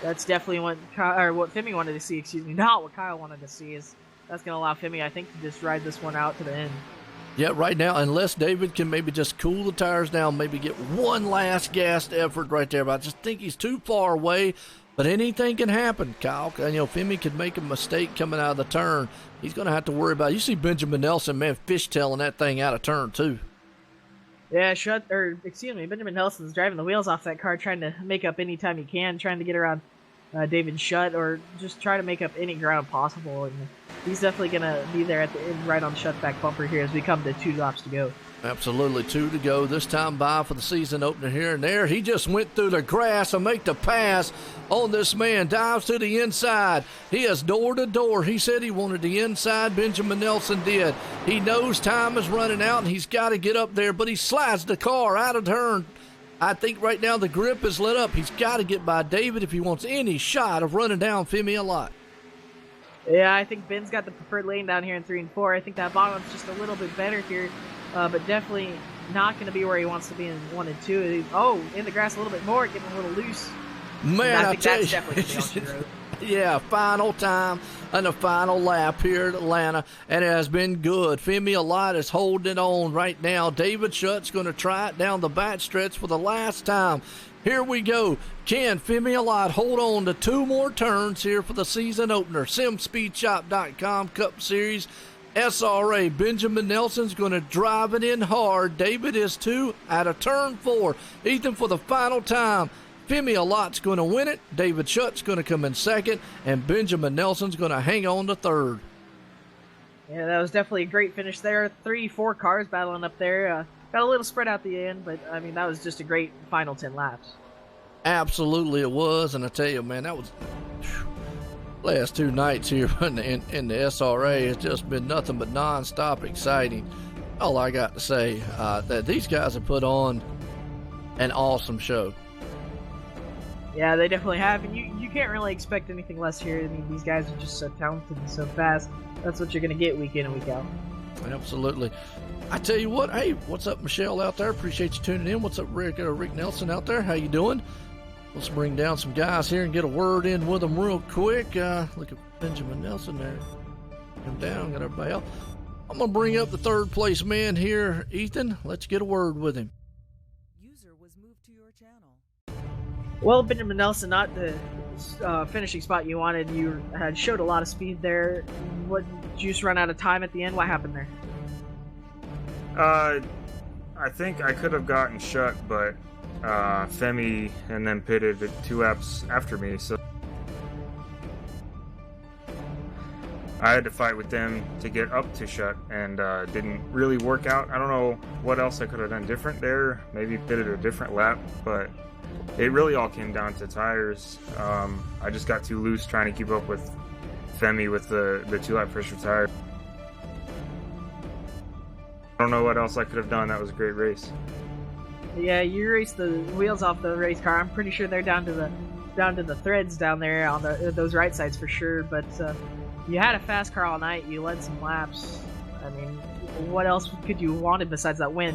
that's definitely what Femi wanted to see, not what Kyle wanted to see. Is that's going to allow Femi, I think, to just ride this one out to the end. Yeah, right now, unless David can maybe just cool the tires down, maybe get one last gassed effort right there. But I just think he's too far away. But anything can happen, Kyle. Femi could make a mistake coming out of the turn. He's going to have to worry about it. You see Benjamin Nelson, man, fishtailing that thing out of turn, too. Yeah, Benjamin Nelson's driving the wheels off that car, trying to make up any time he can, trying to get around David Shutt, or just try to make up any ground possible. And he's definitely going to be there at the end, right on Shutt's back bumper here as we come to 2 laps to go. Absolutely, 2 to go. This time by for the season opener here and there. He just went through the grass and make the pass on this man. Dives to the inside. He is door to door. He said he wanted the inside. Benjamin Nelson did. He knows time is running out and he's got to get up there, but he slides the car out of turn. I think right now the grip is lit up. He's got to get by David if he wants any shot of running down Femi Lott. Yeah, I think Ben's got the preferred lane down here in 3 and 4. I think that bottom one's just a little bit better here, but definitely not going to be where he wants to be in 1 and 2. In the grass a little bit more, getting a little loose. Man, I think that's definitely the option road. Yeah, final time and the final lap here at Atlanta, and it has been good. Femi Lott is holding it on right now. David Shutt's going to try it down the back stretch for the last time Here we go. Can Femi hold on to 2 more turns here for the season opener? SimSpeedShop.com Cup Series. SRA Benjamin Nelson's going to drive it in hard. David is 2 out of turn 4. Ethan, for the final time, Femi Alot's going to win it. David Shutt's going to come in second, and Benjamin Nelson's going to hang on to third. Yeah, that was definitely a great finish there. 3-4 cars battling up there. Got a little spread out the end, but I mean, that was just a great final 10 laps. Absolutely it was, and I tell you, man, that was last 2 nights here in the SRA. It's just been nothing but non-stop exciting. All I got to say, that these guys have put on an awesome show. Yeah, they definitely have, and you can't really expect anything less here. I mean, these guys are just so talented and so fast. That's what you're going to get week in and week out. Absolutely. I tell you what, hey, what's up, Michelle out there? Appreciate you tuning in. What's up, Rick Nelson out there? How you doing? Let's bring down some guys here and get a word in with them real quick. Look at Benjamin Nelson there. Come down, got everybody else. I'm going to bring up the 3rd place man here, Ethan. Let's get a word with him. User was moved to your channel. Well, Benjamin Nelson, not the finishing spot you wanted. You had showed a lot of speed there. What, did you just run out of time at the end? What happened there? I think I could have gotten shut, but Femi and then pitted 2 laps after me, so I had to fight with them to get up to shut, and didn't really work out. I don't know what else I could have done different there. Maybe pitted a different lap, but it really all came down to tires. I just got too loose trying to keep up with Femi with the 2-lap pressure tire. I don't know what else I could have done. That was a great race. Yeah, you raced the wheels off the race car. I'm pretty sure they're down to the threads down there on those right sides for sure. But you had a fast car all night. You led some laps. I mean, what else could you have wanted besides that win?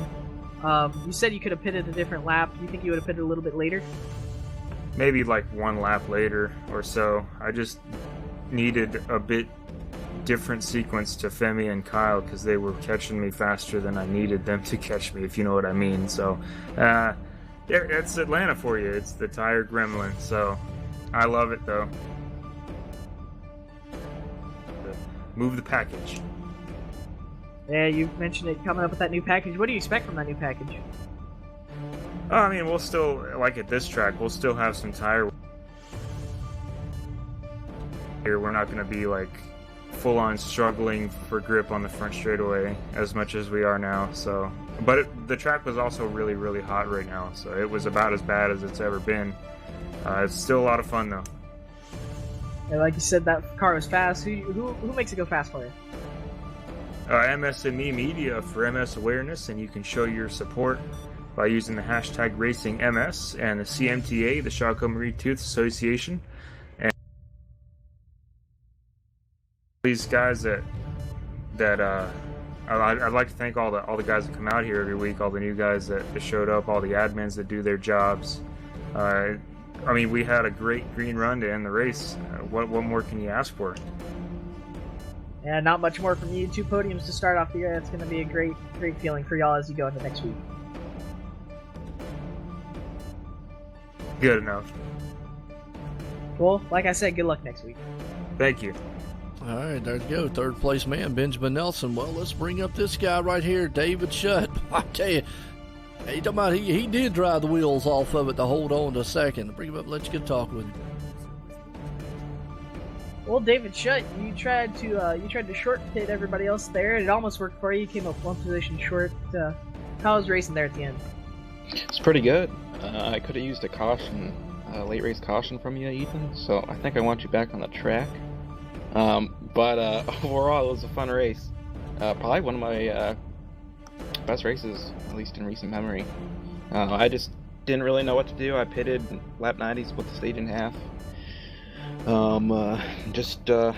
You said you could have pitted a different lap. Do you think you would have pitted a little bit later? Maybe like 1 lap later or so. I just needed a bit different sequence to Femi and Kyle because they were catching me faster than I needed them to catch me, if you know what I mean. So, yeah, it's Atlanta for you. It's the tire gremlin. So, I love it though. Move the package. Yeah, you mentioned it coming up with that new package. What do you expect from that new package? I mean, we'll still, like at this track, we'll still have some tire. Here, we're not going to be like full-on struggling for grip on the front straightaway as much as we are now. So, but the track was also really, really hot right now, so it was about as bad as it's ever been. It's still a lot of fun though. And like you said, that car was fast. Who makes it go fast for you? MSME Media for MS awareness, and you can show your support by using the hashtag RacingMS, and the CMTA, the Shawcombe Marine Tooth Association. And these guys that I'd like to thank all the guys that come out here every week, all the new guys that showed up, all the admins that do their jobs. I mean, we had a great green run to end the race. What more can you ask for? Yeah, not much more from you. 2 podiums to start off the year. That's going to be a great feeling for y'all as you go into next week. Good enough. Well, like I said, good luck next week. Thank you. All right, there you go. 3rd place man, Benjamin Nelson. Well, let's bring up this guy right here, David Shutt. I tell you, he talking about he did drive the wheels off of it to hold on to 2nd. Bring him up, let you get a talk with him. Well, David Shutt, you tried to short pit everybody else there. It almost worked for you. You came up 1 position short. How was racing there at the end? It's pretty good. I could have used a caution, late race caution from you, Ethan. So I think I want you back on the track. But overall, it was a fun race. Probably one of my best races, at least in recent memory. I just didn't really know what to do. I pitted lap 90, split the stage in half. Just try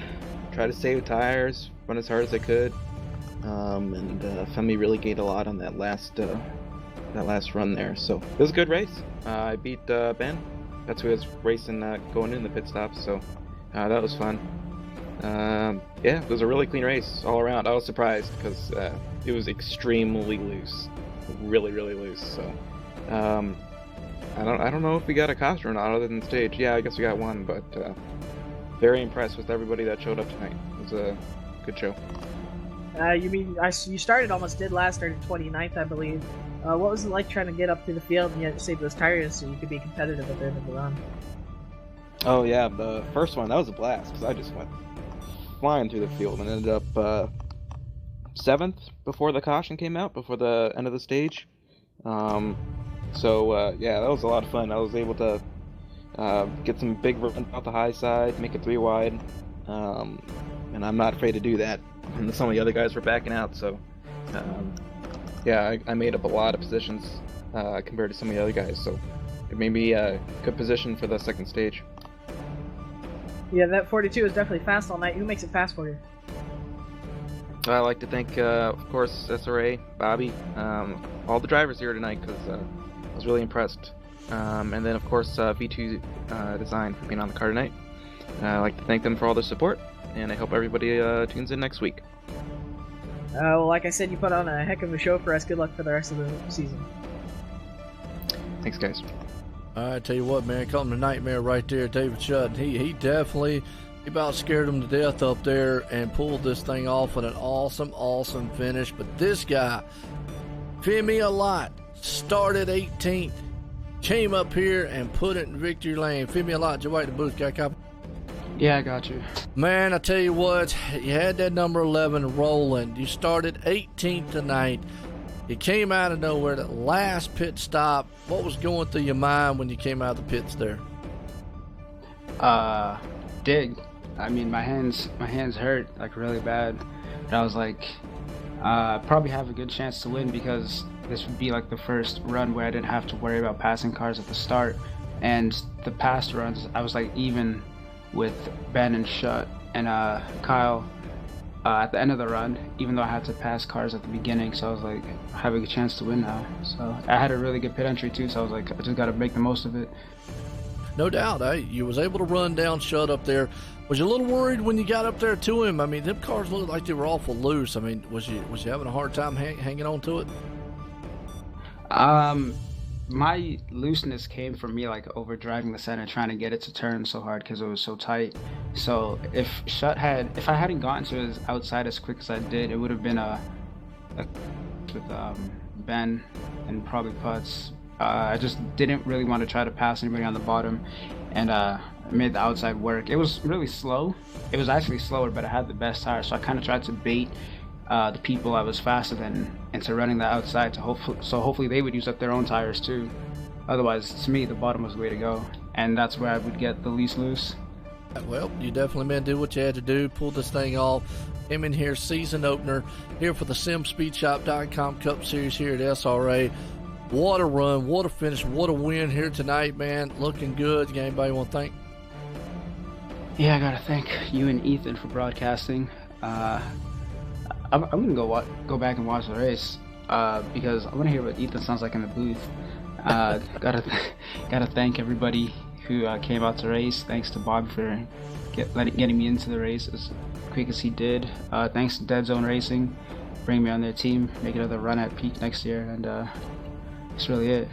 to save tires, run as hard as I could. And Femi really gained a lot on that last run there. So it was a good race. I beat Ben. That's who I was racing going in the pit stop. So that was fun. Yeah, it was a really clean race all around. I was surprised because it was extremely loose, really loose. So I don't know if we got a costume or not other than the stage. Yeah, I guess we got one, but very impressed with everybody that showed up tonight. It was a good show. You started almost dead last, started 29th, I believe. What was it like trying to get up to the field and you had to save those tires so you could be competitive at the end of the run? Oh yeah, the first one, that was a blast, because I just went flying through the field and ended up 7th before the caution came out, before the end of the stage. Yeah, that was a lot of fun. I was able to get some big runs out the high side, make it 3 wide, and I'm not afraid to do that. And some of the other guys were backing out, so I made up a lot of positions compared to some of the other guys, so it made me a good position for the second stage. Yeah, that 42 is definitely fast all night. Who makes it fast for you? I'd like to thank, of course, SRA, Bobby, all the drivers here tonight, because I was really impressed. And then, of course, V2 Design for being on the car tonight. I'd like to thank them for all their support, and I hope everybody tunes in next week. Well, like I said, you put on a heck of a show for us. Good luck for the rest of the season. Thanks, guys. I tell you what, man, call him the nightmare right there, David Shutt. He definitely about scared him to death up there and pulled this thing off with an awesome finish. But this guy, Femi Alot, started 18th, came up here and put it in victory lane. Femi Alot, you wait the booth, got a copy? Yeah, I got you. Man, I tell you what, you had that number 11 rolling. You started 18th tonight. You came out of nowhere, that last pit stop. What was going through your mind when you came out of the pits there? Dig. I mean, my hands hurt like really bad. But I was like, probably have a good chance to win because this would be like the first run where I didn't have to worry about passing cars at the start. And the past runs, I was like even with Ben and Shutt and Kyle at the end of the run, even though I had to pass cars at the beginning. So I was like, I have a good chance to win now. So I had a really good pit entry too, so I was like, I just got to make the most of it. No doubt, you was able to run down Shutt up there. Was you a little worried when you got up there to him? I mean, them cars looked like they were awful loose. I mean, was you having a hard time hanging on to it? My looseness came from me like overdriving the center, trying to get it to turn so hard because it was so tight. So if I hadn't gotten to his outside as quick as I did, it would have been with Ben and probably Putz. I just didn't really want to try to pass anybody on the bottom, and I made the outside work. It was really slow. It was actually slower, but I had the best tire, so I kind of tried to bait the people I was faster than into running the outside to hopefully they would use up their own tires too. Otherwise, to me, the bottom was the way to go, and that's where I would get the least loose. Well, you definitely, man, did what you had to do, pulled this thing off. Him in here, season opener here for the SimSpeedShop.com Cup Series here at SRA. What a run, what a finish, what a win here tonight, man. Looking good. You got anybody you want to thank? Yeah, I gotta thank you and Ethan for broadcasting. I'm gonna go back and watch the race because I want to hear what Ethan sounds like in the booth. Gotta thank everybody who came out to race. Thanks to Bob for getting me into the race as quick as he did. Thanks to Dead Zone Racing, bringing me on their team, make another run at Peak next year, and that's really it.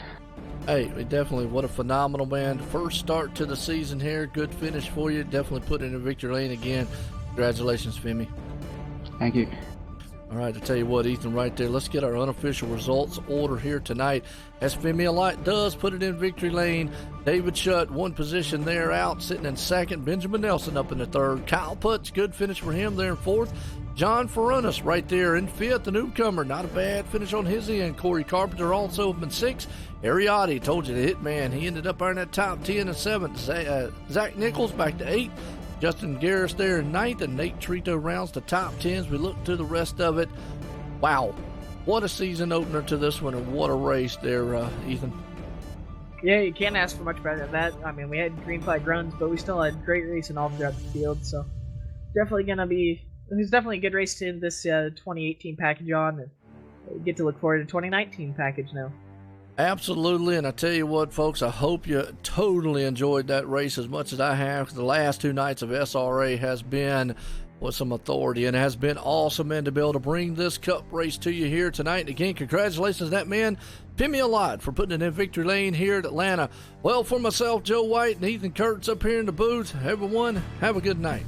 Hey, definitely, what a phenomenal, man. First start to the season here. Good finish for you. Definitely put it in a victory lane again. Congratulations, Femi. Thank you. All right, I tell you what, Ethan, right there. Let's get our unofficial results order here tonight. As Femi Alot does put it in victory lane. David Shutt, one position there out, sitting in second. Benjamin Nelson up in the third. Kyle Putz, good finish for him there in fourth. John Ferrunas right there in fifth, the newcomer. Not a bad finish on his end. Corey Carpenter also up in sixth. Ariati, told you the hit man. He ended up there in that top 10 and seventh. Zach Nichols back to eighth. Justin Garris there in ninth, and Nate Trito rounds the top 10s. We look to the rest of it. Wow, what a season opener to this one, and what a race there, Ethan. Yeah, you can't ask for much better than that. I mean, we had green flag runs, but we still had great racing all throughout the field. So it's definitely a good race to end this 2018 package on, and we get to look forward to 2019 package now. Absolutely, and I tell you what, folks, I hope you totally enjoyed that race as much as I have. The last two nights of SRA has been with some authority, and it has been awesome, man, to be able to bring this cup race to you here tonight. And again, congratulations to that man, Pimmy a lot, for putting it in victory lane here at Atlanta. Well, for myself, Joe White, and Ethan Kurtz up here in the booth, everyone, have a good night.